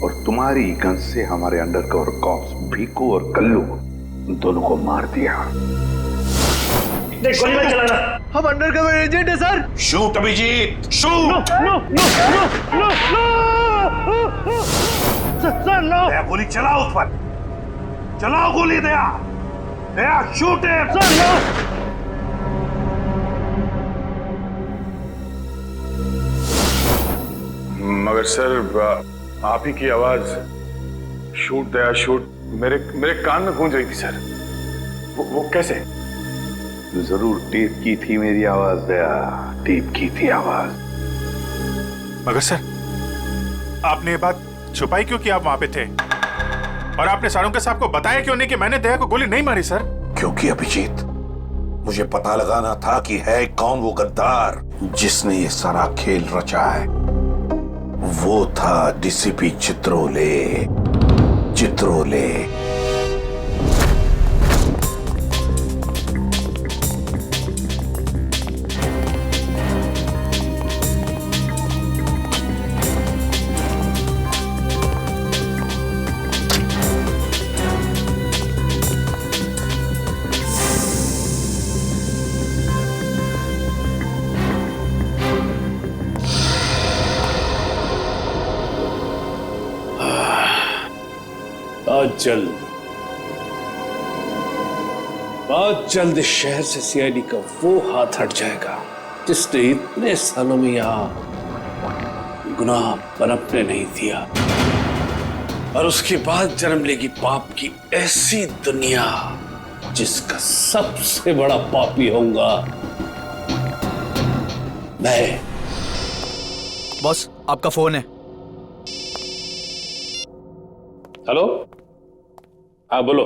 और तुम्हारी गन से हमारे अंडरकवर कॉप्स भीकू और कल्लू दोनों को मार दिया। गोली मत चलाना, हम अंडरकवर एजेंट है sir. Shoot Abhijeet, shoot. No no no no no sir, no. Daya गोली चलाओ उस पर, चलाओ गोली। दया, दया शूट है सर। नो। मगर सर आप ही की आवाज शूट दया शूट मेरे कान में गूंज रही थी सर। वो कैसे? जरूर टेप की थी मेरी आवाज दया, टेप की थी आवाज। मगर सर आपने ये बात छुपाई क्यों कि आप वहां पे थे? और आपने सारंग साहब को बताया क्यों नहीं कि मैंने दया को गोली नहीं मारी सर? क्योंकि अभिजीत, मुझे पता लगाना था कि है कौन वो गद्दार जिसने ये सारा खेल रचा है। वो था डीसीपी चित्रोले। चित्रोले बहुत जल्द इस शहर से सीआईडी का वो हाथ हट जाएगा जिसने इतने सालों में यहां गुनाह पनपने नहीं दिया। और उसके बाद जन्म लेगी पाप की ऐसी दुनिया जिसका सबसे बड़ा पापी होऊंगा मैं। बॉस, आपका फोन है। हेलो, हाँ बोलो।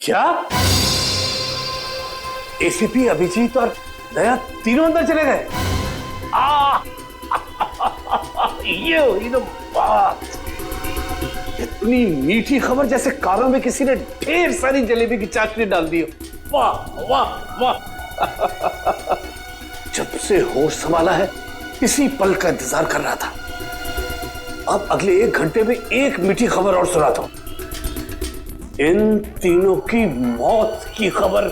क्या एसीपी अभिजीत और दया तीनों अंदर चले गए? ये हुई ना बात। इतनी मीठी खबर जैसे कारों में किसी ने ढेर सारी जलेबी की चाशनी डाल दी हो। वाह वाह वाह। जब से होश संभाला है इसी पल का इंतजार कर रहा था। अब अगले 1 घंटे में एक मीठी खबर और सुनाता हूं। इन तीनों की मौत की खबर।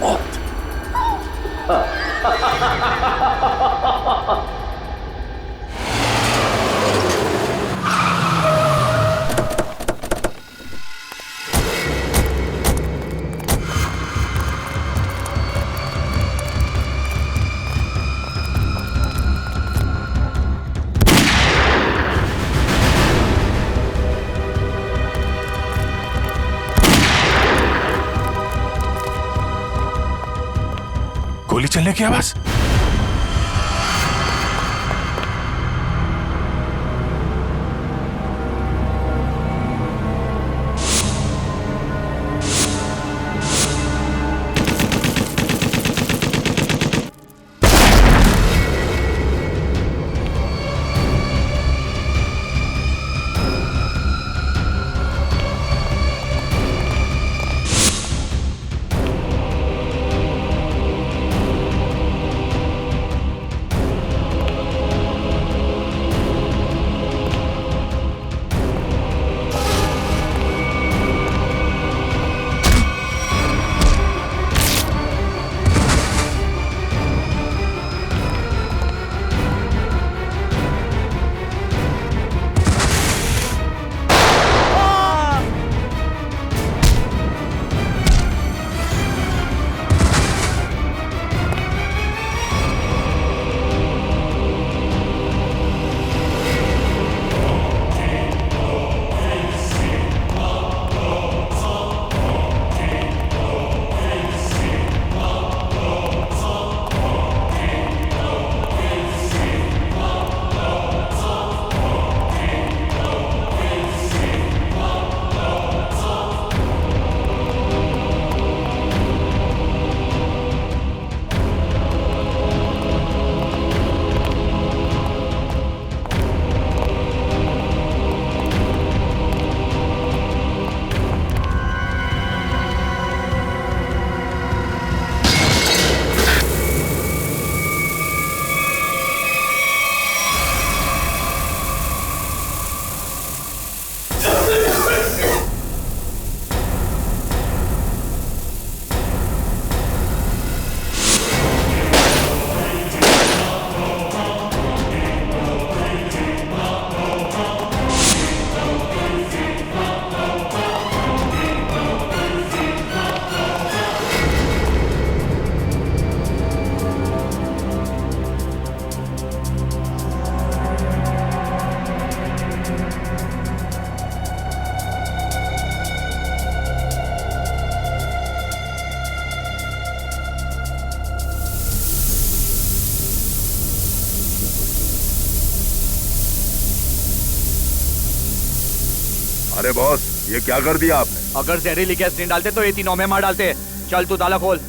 मौत। गोली चलने की आवाज। अरे बॉस, ये क्या कर दिया आपने? अगर जहरीली गैस नहीं डालते तो ये तीनों में मार डालते। चल तू ताला खोल।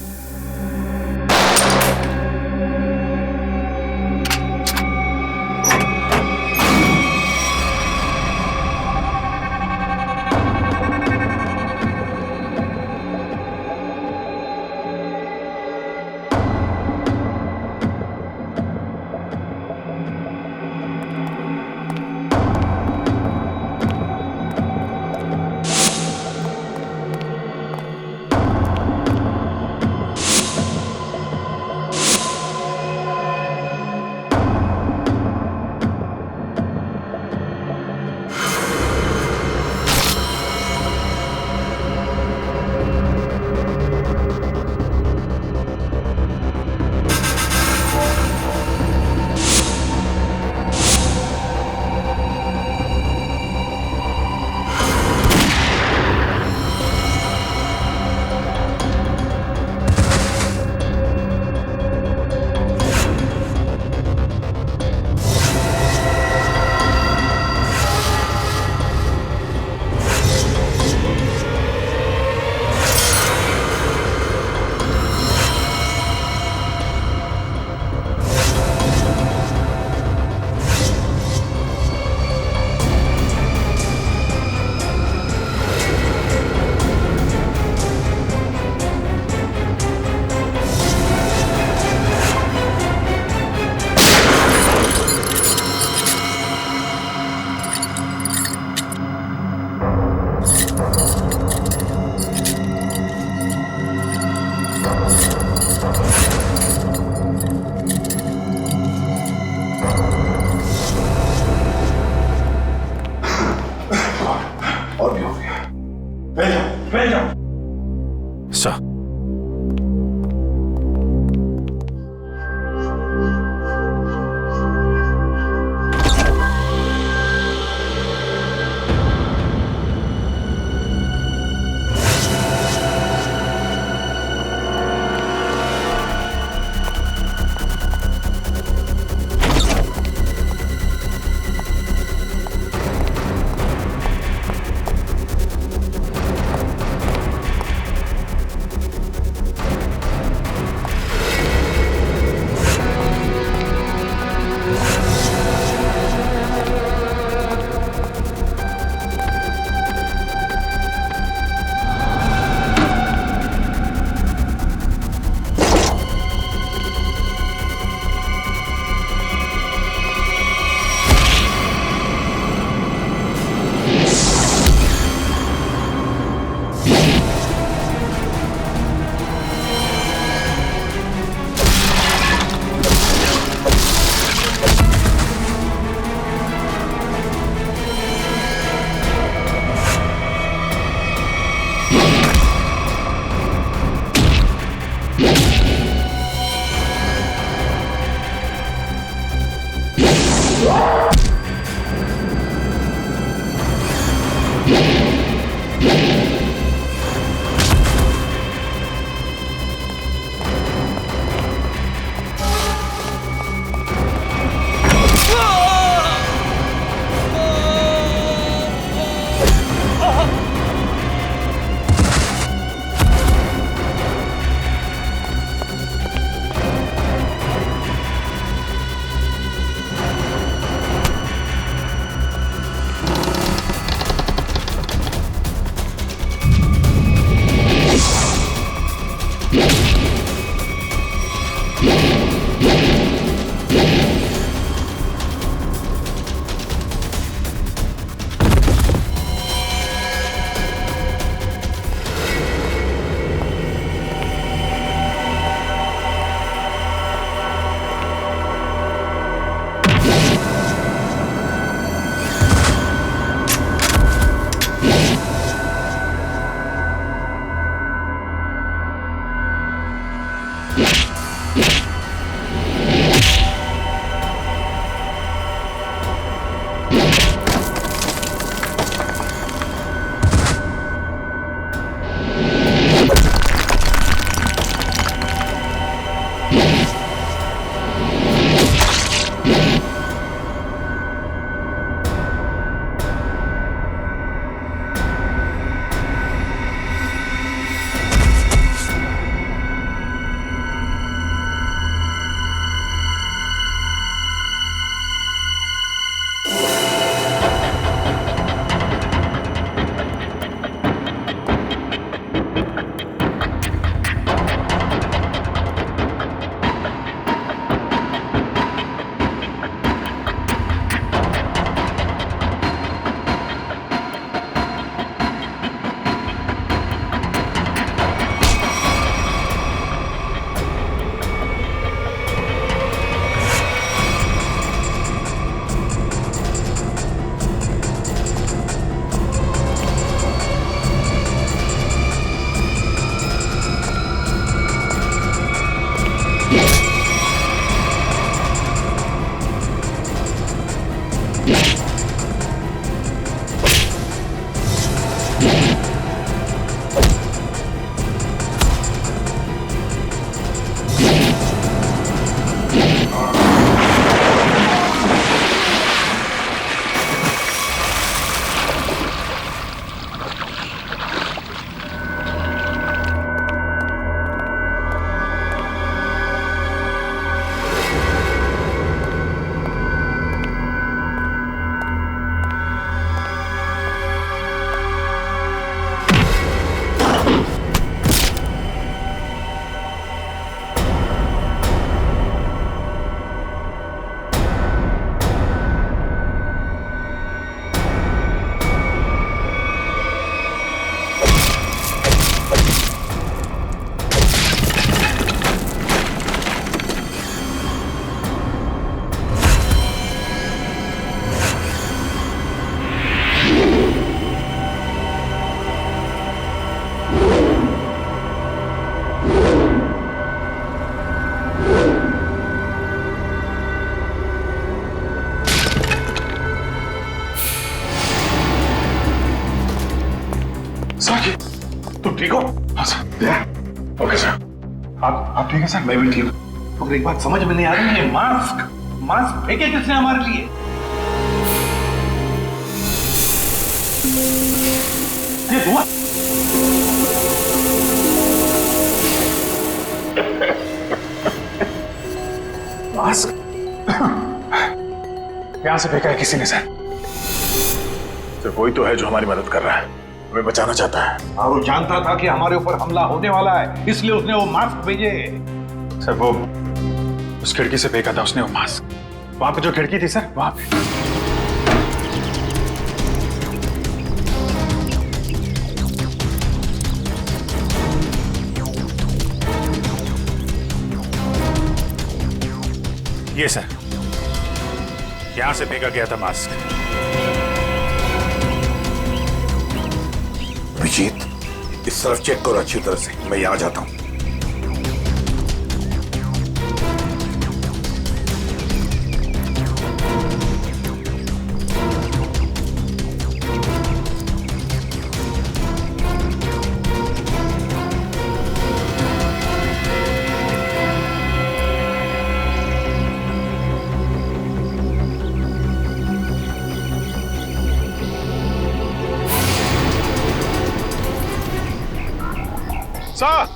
ठीक हो? हाँ सर। Okay sir. आप ठीक है सर? मैं भी ठीक हूँ। मगर एक बात समझ में नहीं आ रही, ये मास्क फेंके किसने हमारे लिए? ये धुआं मास्क यहां से फेंका है किसी ने सर। तो कोई तो है जो हमारी मदद कर रहा है, हमें बचाना चाहता है। और वो जानता था कि हमारे ऊपर हमला होने वाला है, इसलिए उसने वो मास्क भेजे। सर वो उस खिड़की से फेंका था उसने वो मास्क। वहां पे जो खिड़की थी सर, वहां पे। ये सर, यहां से फेंका गया था मास्क। अभिजीत, इस तरफ चेक करो अच्छी तरह से, मैं यहां जाता हूं। सर।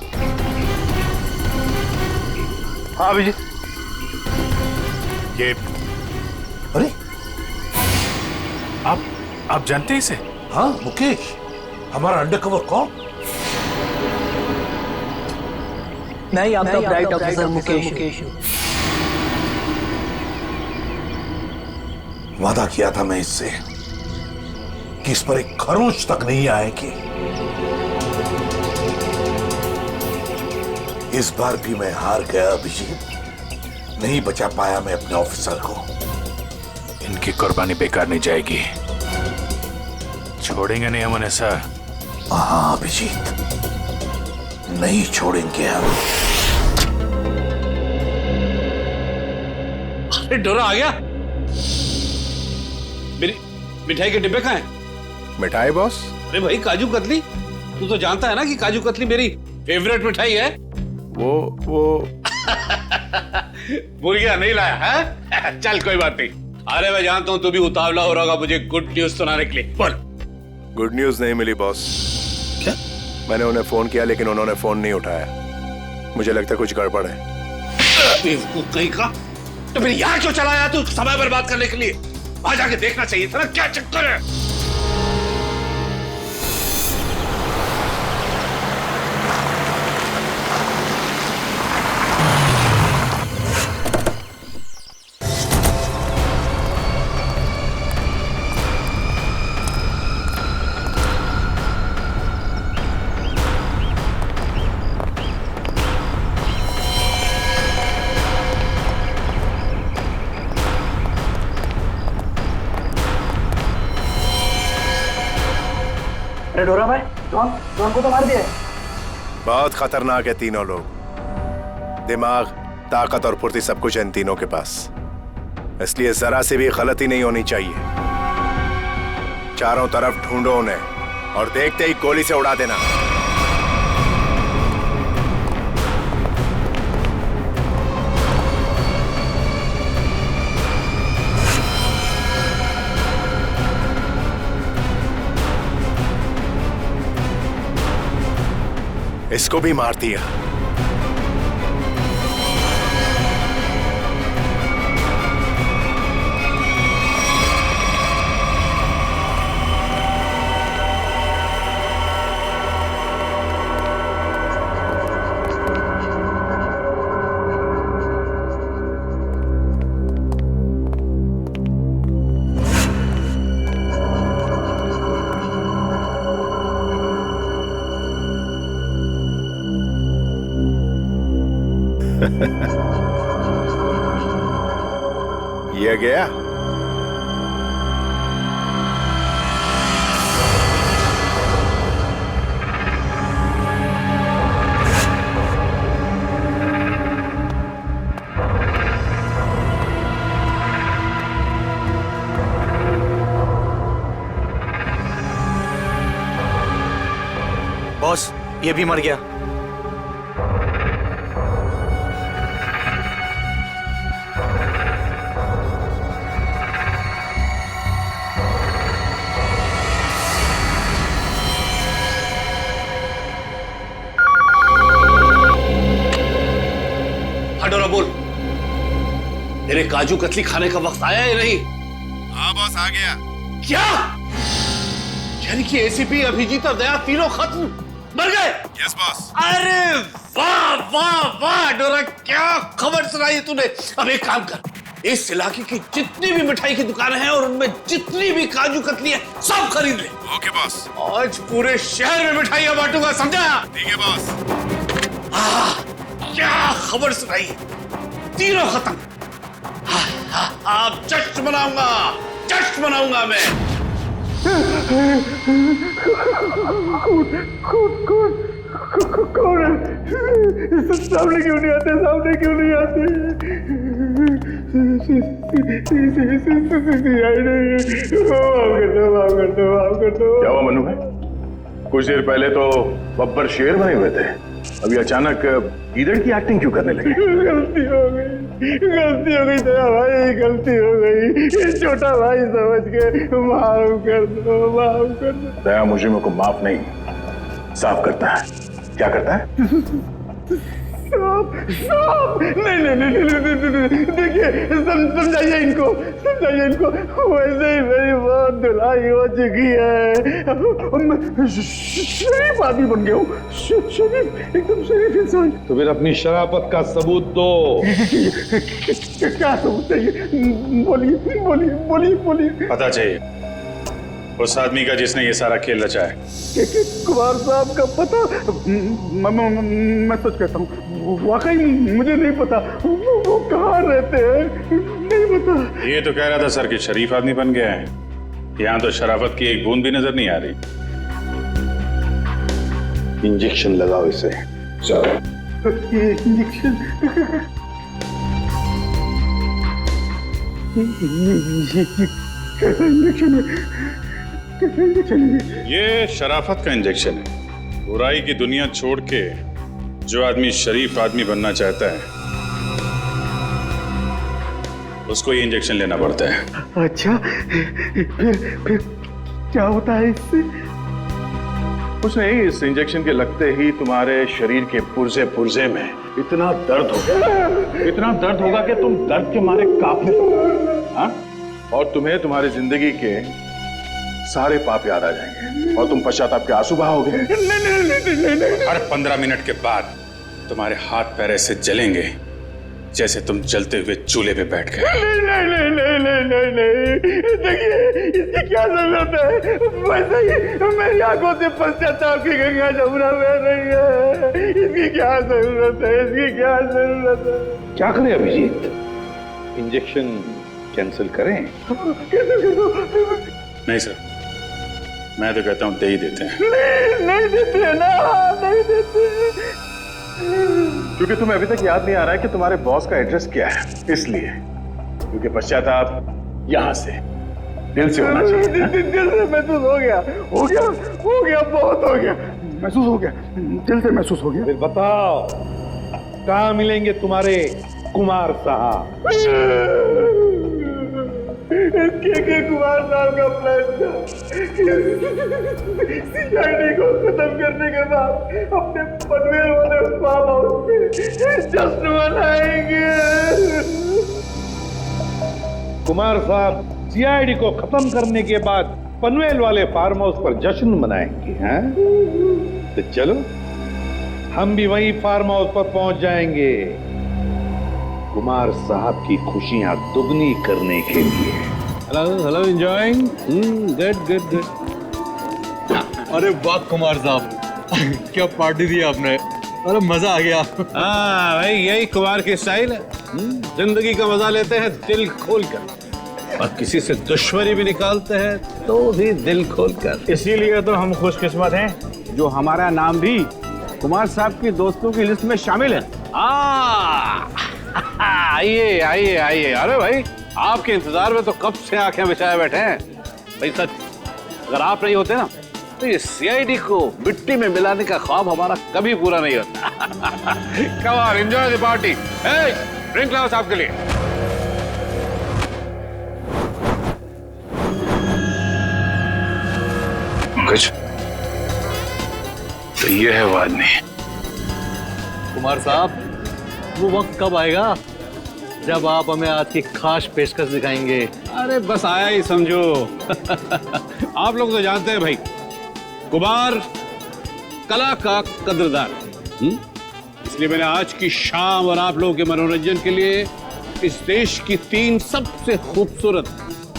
हाँ अभिजीत। ये अरे आप जानते हैं इसे? हाँ मुकेश, हमारा अंडरकवर कौन? नहीं, आपका ब्राइट ऑफिसर मुकेश। वादा किया था मैं इससे कि इस पर एक खरोंच तक नहीं आएगी। इस बार भी मैं हार गया अभिजीत, नहीं बचा पाया मैं अपने ऑफिसर को। इनकी कुर्बानी बेकार नहीं जाएगी, छोड़ेंगे नहीं हम उन्हें सर। हाँ अभिजीत, नहीं छोड़ेंगे हम। अरे डोरा आ गया। मेरी मिठाई के डिब्बे कहाँ हैं? मिठाई बॉस? अरे भाई काजू कतली, तू तो जानता है ना कि काजू कतली मेरी फेवरेट मिठाई है। वो भूल गया, नहीं लाया है? चल कोई बात नहीं। अरे मैं जानता हूँ तू भी उतावला हो रहा होगा मुझे गुड न्यूज सुनाने के लिए। बोल। गुड न्यूज नहीं मिली बॉस। क्या? मैंने उन्हें फोन किया लेकिन उन्होंने फोन नहीं उठाया। मुझे लगता है कुछ गड़बड़ है। कहीं का तो फिर यहाँ क्यों चला आया तू समय बर्बाद करने के लिए? वहां जाके देखना चाहिए था ना क्या चक्कर है। अरे डोरा भाई, ड्रोन को तो मार दिया। बहुत खतरनाक है तीनों लोग। दिमाग, ताकत और फुर्ती सब कुछ है इन तीनों के पास, इसलिए जरा से भी गलती नहीं होनी चाहिए। चारों तरफ ढूंढो उन्हें और देखते ही गोली से उड़ा देना। इसको भी मार दिया। ये गया। बॉस, ये भी मर गया। डोरा बोल, तेरे काजू कतली खाने का वक्त आया या नहीं? हाँ बॉस, आ गया। क्या? यानी कि एसीपी, अभिजीत और दया तीनों खत्म, मर गए? Yes boss. अरे वाह वाह वाह डोरा, क्या खबर सुनाई तूने। अब एक काम कर, इस इलाके की जितनी भी मिठाई की दुकानें हैं और उनमें जितनी भी काजू कतली है सब खरीद ले। Okay boss. आज पूरे शहर में मिठाइयां बांटूंगा, समझा? ठीक है बॉस। क्या खबर सुनाई, तीनों खत्म। आप जश्न मनाऊंगा, जश्न मनाऊंगा मैं। कौन है? सामने क्यों नहीं आते? सामने क्यों नहीं आते? क्या हुआ मनु भाई? कुछ देर पहले तो बब्बर शेर बने हुए थे, अभी अचानक गीदड़ की एक्टिंग क्यों करने लगे? गलती हो गई दया भाई, गलती हो गई। छोटा भाई समझ के माफ कर दो, माफ कर दो। दया मुजरिमों को माफ नहीं, साफ करता है। क्या करता है? नहीं, देखिए समझाइए इनको, वैसे ही मेरी बहुत धुलाई हो चुकी है। शरीफ आदमी बन गया हूँ, शरीफ, एकदम शरीफ इंसान। तो फिर अपनी शराफत का सबूत दो। क्या सबूत चाहिए? बोलिए। पता चाहिए उस आदमी का जिसने ये सारा खेल रचा है। कुमार साहब का पता? मैं सच कहता हूँ, वाकई मुझे नहीं पता। वो कहाँ रहते हैं, नहीं पता। ये तो कह रहा था सर कि शरीफ आदमी बन गया है। यहाँ तो शराफत की एक बूंद भी नजर नहीं आ रही। इंजेक्शन लगाओ इसे। ये शराफत का इंजेक्शन है। बुराई की दुनिया छोड़ के जो आदमी शरीफ आदमी बनना चाहता है उसको ये इंजेक्शन लेना पड़ता है। अच्छा, फिर क्या होता है इससे? कुछ नहीं, इस इंजेक्शन के लगते ही तुम्हारे शरीर के पुर्जे पुर्जे में इतना दर्द होगा कि तुम दर्द के मारे कांपने लगोगे। हाँ? और तुम्हें तुम्हारी जिंदगी के सारे पाप याद आ जाएंगे और तुम पश्चाताप के आंसू बहाओगे। हर 15 मिनट के बाद तुम्हारे हाथ पैर ऐसे जलेंगे जैसे तुम जलते हुए चूल्हे पे बैठ गए। नहीं, देखिए इसकी क्या जरूरत है? वैसे ही मेरी आंखों से पश्चाताप की गंगा जमुना बह रही है। इसकी क्या जरूरत है? क्या करें अभिजीत? इंजेक्शन कैंसिल करें? नहीं सर, मैं तो कहता हूँ दे ही देते हैं। नहीं देते ना, नहीं देते। क्योंकि तुम्हें अभी तक याद नहीं आ रहा है कि तुम्हारे बॉस का एड्रेस क्या है, इसलिए। क्योंकि पश्चाताप यहाँ से दिल से होना चाहिए। दिल से महसूस हो गया, बहुत हो गया, महसूस हो गया, दिल से महसूस हो गया। फिर बताओ कहाँ मिलेंगे तुम्हारे कुमार साहब? के कुमार साहब का प्लान था सीआईडी को खत्म करने के बाद अपने पनवेल वाले फार्म हाउस पे जश्न मनाएंगे। कुमार साहब सीआईडी को खत्म करने के बाद पनवेल वाले फार्म हाउस पर जश्न मनाएंगे, हैं? तो चलो हम भी वही फार्म हाउस पर पहुंच जाएंगे कुमार साहब की खुशियां दुगनी करने के लिए। Hello enjoying? गुड। अरे वाह कुमार साहब, क्या पार्टी दी आपने, अरे मजा आ गया। हाँ भाई, यही कुमार की स्टाइल है। जिंदगी का मजा लेते हैं दिल खोल कर, और किसी से दुश्मनी भी निकालते हैं तो भी दिल खोल कर। इसीलिए तो हम खुशकिस्मत हैं जो हमारा नाम भी कुमार साहब की दोस्तों की लिस्ट में शामिल है। आइए। अरे भाई, आपके इंतजार में तो कब से आंखें बिछाए बैठे हैं। भाई सच, अगर आप नहीं होते ना तो ये सीआईडी को मिट्टी में मिलाने का ख्वाब हमारा कभी पूरा नहीं होता। Come on, enjoy the party. Drink लाओ साहब के लिए। कुछ तो ये है वो आदमी। कुमार साहब, वो वक्त कब आएगा जब आप हमें आज की खास पेशकश दिखाएंगे? अरे बस आया ही समझो। आप लोग तो जानते हैं भाई, कुमार कला का कदरदान है। इसलिए मैंने आज की शाम और आप लोगों के मनोरंजन के लिए इस देश की 3 सबसे खूबसूरत,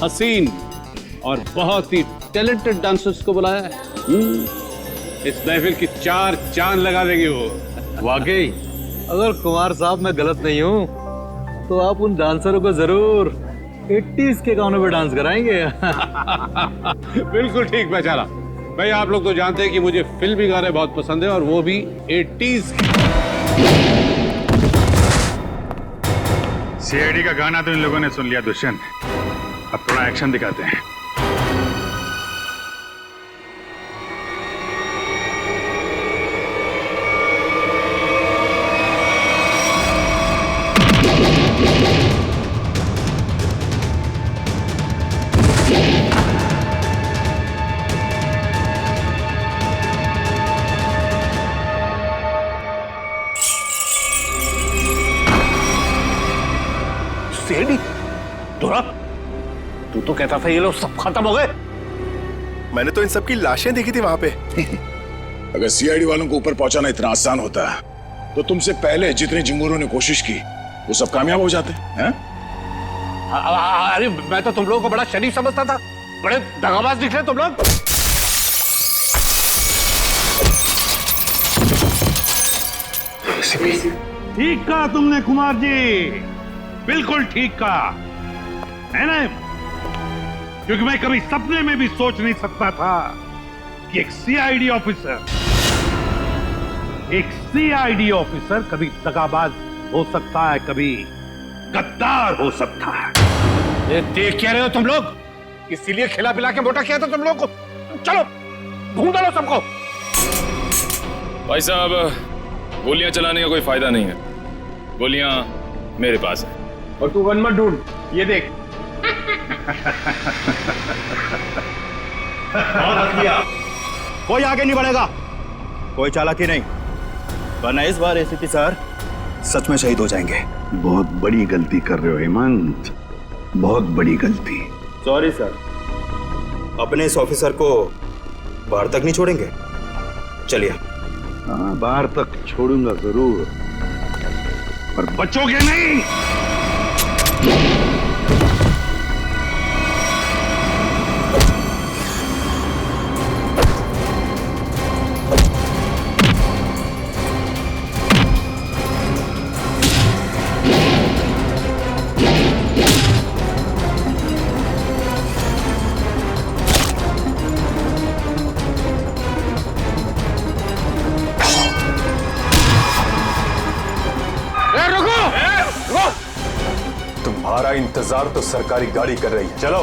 हसीन और बहुत ही टैलेंटेड डांसर्स को बुलाया है। इस महफिल की 4 चांद लगा देंगे वो। वाकई, अगर कुमार साहब मैं गलत नहीं हूँ तो आप उन डांसरों को जरूर 80s के गानों पे डांस कराएंगे। बिल्कुल ठीक पहचाना भाई। आप लोग तो जानते हैं कि मुझे फिल्मी गाने बहुत पसंद है, और वो भी 80s। सीआईडी का गाना तो इन लोगों ने सुन लिया दुष्यंत, अब थोड़ा एक्शन दिखाते हैं। तू तो कहता था ये लोग सब खत्म हो गए। मैंने तो इन सब की लाशें देखी थी वहां पे। अगर सीआईडी वालों को ऊपर पहुंचाना इतना आसान होता तो तुमसे पहले जितने जिंगूरों ने कोशिश की वो सब कामयाब हो जाते हैं। अरे मैं तो तुम लोगों को बड़ा शरीफ समझता था, बड़े दगाबाज निकले तुम लोग। ठीक कहा तुमने कुमार जी, बिल्कुल ठीक कहा है ना, क्योंकि मैं कभी सपने में भी सोच नहीं सकता था कि एक सीआईडी ऑफिसर कभी दगाबाज हो सकता है, कभी गद्दार हो सकता है। ये देख क्या रहे हो तुम लोग? इसीलिए खिला पिला के मोटा किया था तुम लोग को। चलो ढूंढ लो सबको। भाई साहब, गोलियां चलाने का कोई फायदा नहीं है, गोलियां मेरे पास है। और तू गन मत ढूंढ, ये देख। कोई आगे नहीं बढ़ेगा, कोई चालाकी नहीं, वरना इस बार एसीपी सर सच में शहीद हो जाएंगे। बहुत बड़ी गलती कर रहे हो हेमंत, बहुत बड़ी गलती। सॉरी सर, अपने इस ऑफिसर को बाहर तक नहीं छोड़ेंगे। चलिए। हाँ, बाहर तक छोड़ूंगा जरूर, पर बचोगे नहीं। तुम्हारा इंतजार तो सरकारी गाड़ी कर रही है, चलो।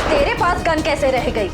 तेरे पास गन कैसे रह गई?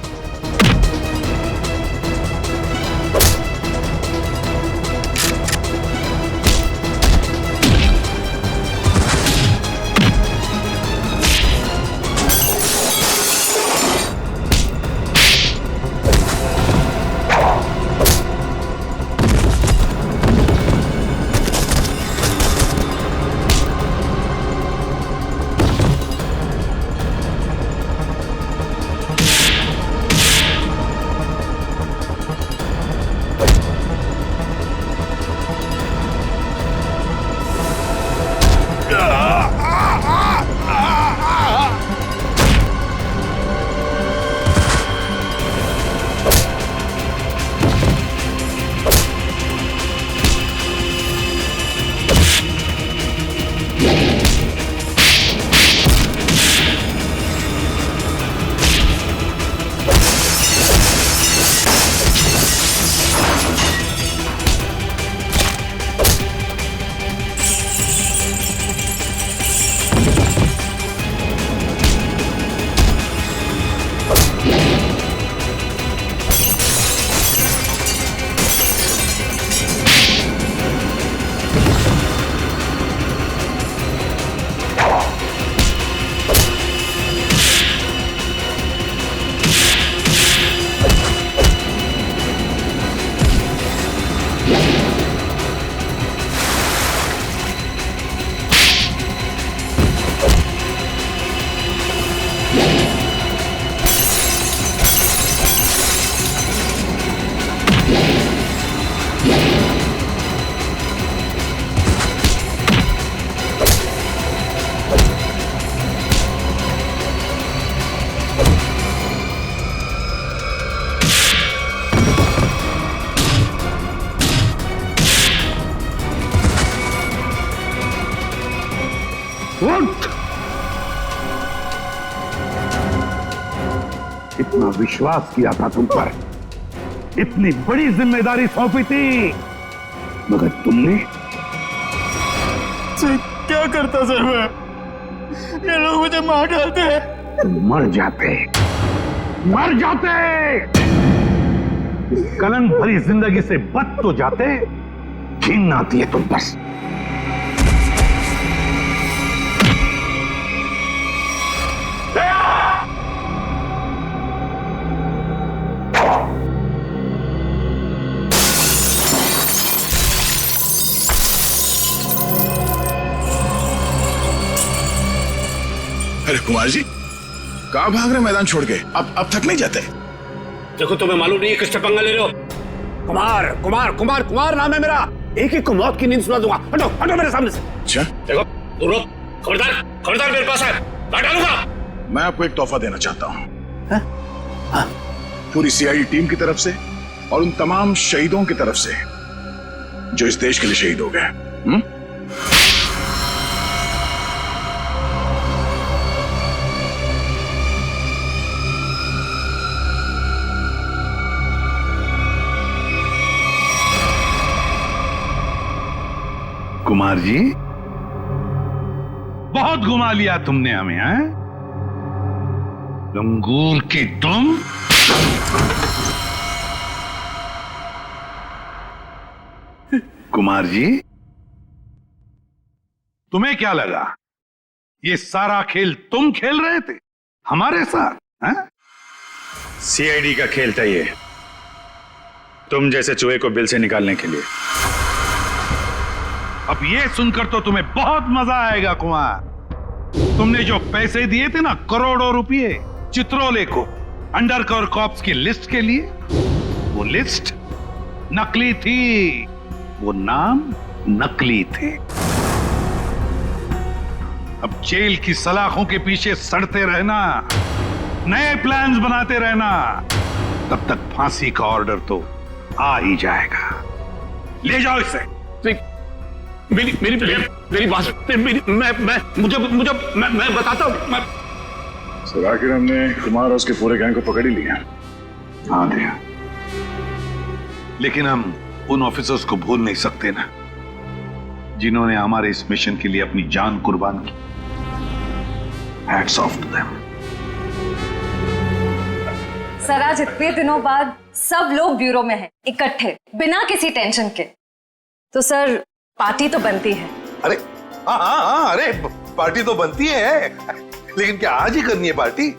उठ! इतना विश्वास किया था तुम पर, इतनी बड़ी जिम्मेदारी सौंपी थी, मगर तुमने। सर क्या करता सर मैं? ये लोग मुझे मार डालते हैं। मर जाते, मर जाते। इस कलंक भरी जिंदगी से बच तो जाते, घिन आती है तुम बस। अरे कुमार जी, कहां भाग रहे मैदान छोड़ के? अब थक नहीं जाते? देखो तुम्हें मालूम नहीं है किससे पंगा ले रहे हो? कुमार कुमार कुमार कुमार नाम है मेरा। एक एक को मौत की नींद सुना दूंगा। हटो हटो मेरे सामने से। अच्छा देखो तुम लोग खबरदार खबरदार मेरे पास है, काट डालूंगा। मैं आपको एक तोहफा देना चाहता हूं, पूरी सीआईडी टीम की तरफ से और उन तमाम शहीदों की तरफ से जो इस देश के लिए शहीद हो गए। कुमार जी, बहुत घुमा लिया तुमने हमें, हैं? लंगूर की तुम। कुमार जी, तुम्हें क्या लगा ये सारा खेल तुम खेल रहे थे हमारे साथ? हैं? सीआईडी का खेल था ये, तुम जैसे चूहे को बिल से निकालने के लिए। अब ये सुनकर तो तुम्हें बहुत मजा आएगा कुमार। तुमने जो पैसे दिए थे ना, करोड़ों रुपए चित्रोले को अंडरकवर कॉप्स की लिस्ट के लिए, वो लिस्ट नकली थी, वो नाम नकली थे। अब जेल की सलाखों के पीछे सड़ते रहना, नए प्लान्स बनाते रहना, तब तक फांसी का ऑर्डर तो आ ही जाएगा। ले जाओ इसे। मेरी बात मैं बताता हूँ। सर आखिर हमने कुमार और उसके पूरे गैंग को पकड़ ही लिया। हाँ दिया, लेकिन हम उन ऑफिसर्स को भूल नहीं सकते ना, जिन्होंने हमारे इस मिशन के लिए अपनी जान कुर्बान की। Hats off to them. Sir आज इतने दिनों बाद सब लोग ब्यूरो में हैं, इकट्ठे, बिना किसी टेंशन के। तो सर पार्टी तो बनती है। अरे हाँ, अरे पार्टी तो बनती है, लेकिन क्या आज ही करनी है पार्टी?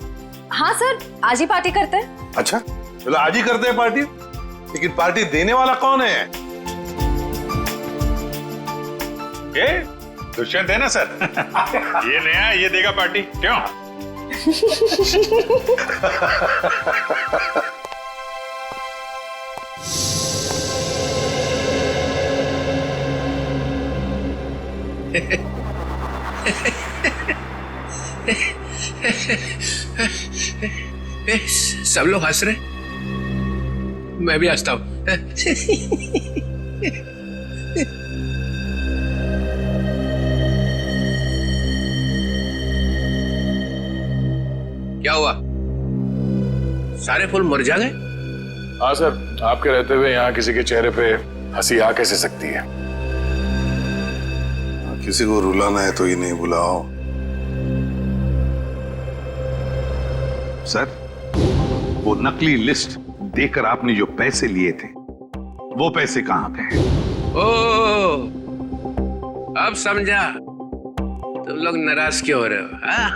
हाँ सर, आज ही पार्टी करते हैं। अच्छा चलो आज ही करते हैं पार्टी, लेकिन पार्टी देने वाला कौन है? ये दुष्यंत है ना सर। ये नया है, ये देगा पार्टी। क्यों? सब लोग हंस रहे, मैं भी हंसता हूं। क्या हुआ? सारे फूल मर जा गए? हाँ सर, आपके रहते हुए यहाँ किसी के चेहरे पे हंसी आ कैसे सकती है? किसी को रुलाना है तो ही नहीं बुलाओ। सर, वो नकली लिस्ट देकर आपने जो पैसे लिए थे, वो पैसे कहां गए? ओ, अब समझा तुम लोग नाराज क्यों हो रहे हो? हाँ?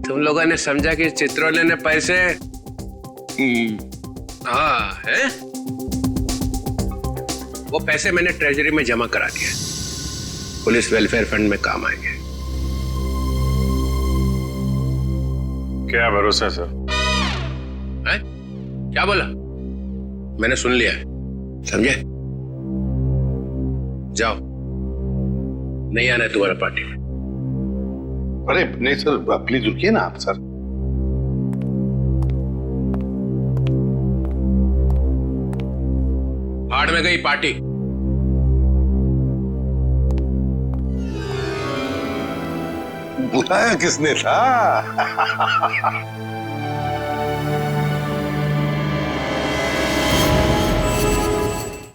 तुम लोगों ने समझा कि चित्रोले ने पैसे हाँ है? वो पैसे मैंने ट्रेजरी में जमा करा दिए, पुलिस वेलफेयर फंड में काम आएंगे। क्या भरोसा सर? है? क्या बोला? मैंने सुन लिया है, समझे? जाओ, नहीं आना है तुम्हारा पार्टी में। अरे नहीं सर, प्लीज रुकिए ना आप सर। भाड़ में गई पार्टी। बुलाया किसने था?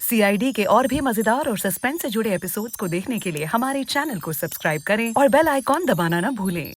CID के और भी मजेदार और सस्पेंस से जुड़े एपिसोड्स को देखने के लिए हमारे चैनल को सब्सक्राइब करें और बेल आइकॉन दबाना ना भूलें।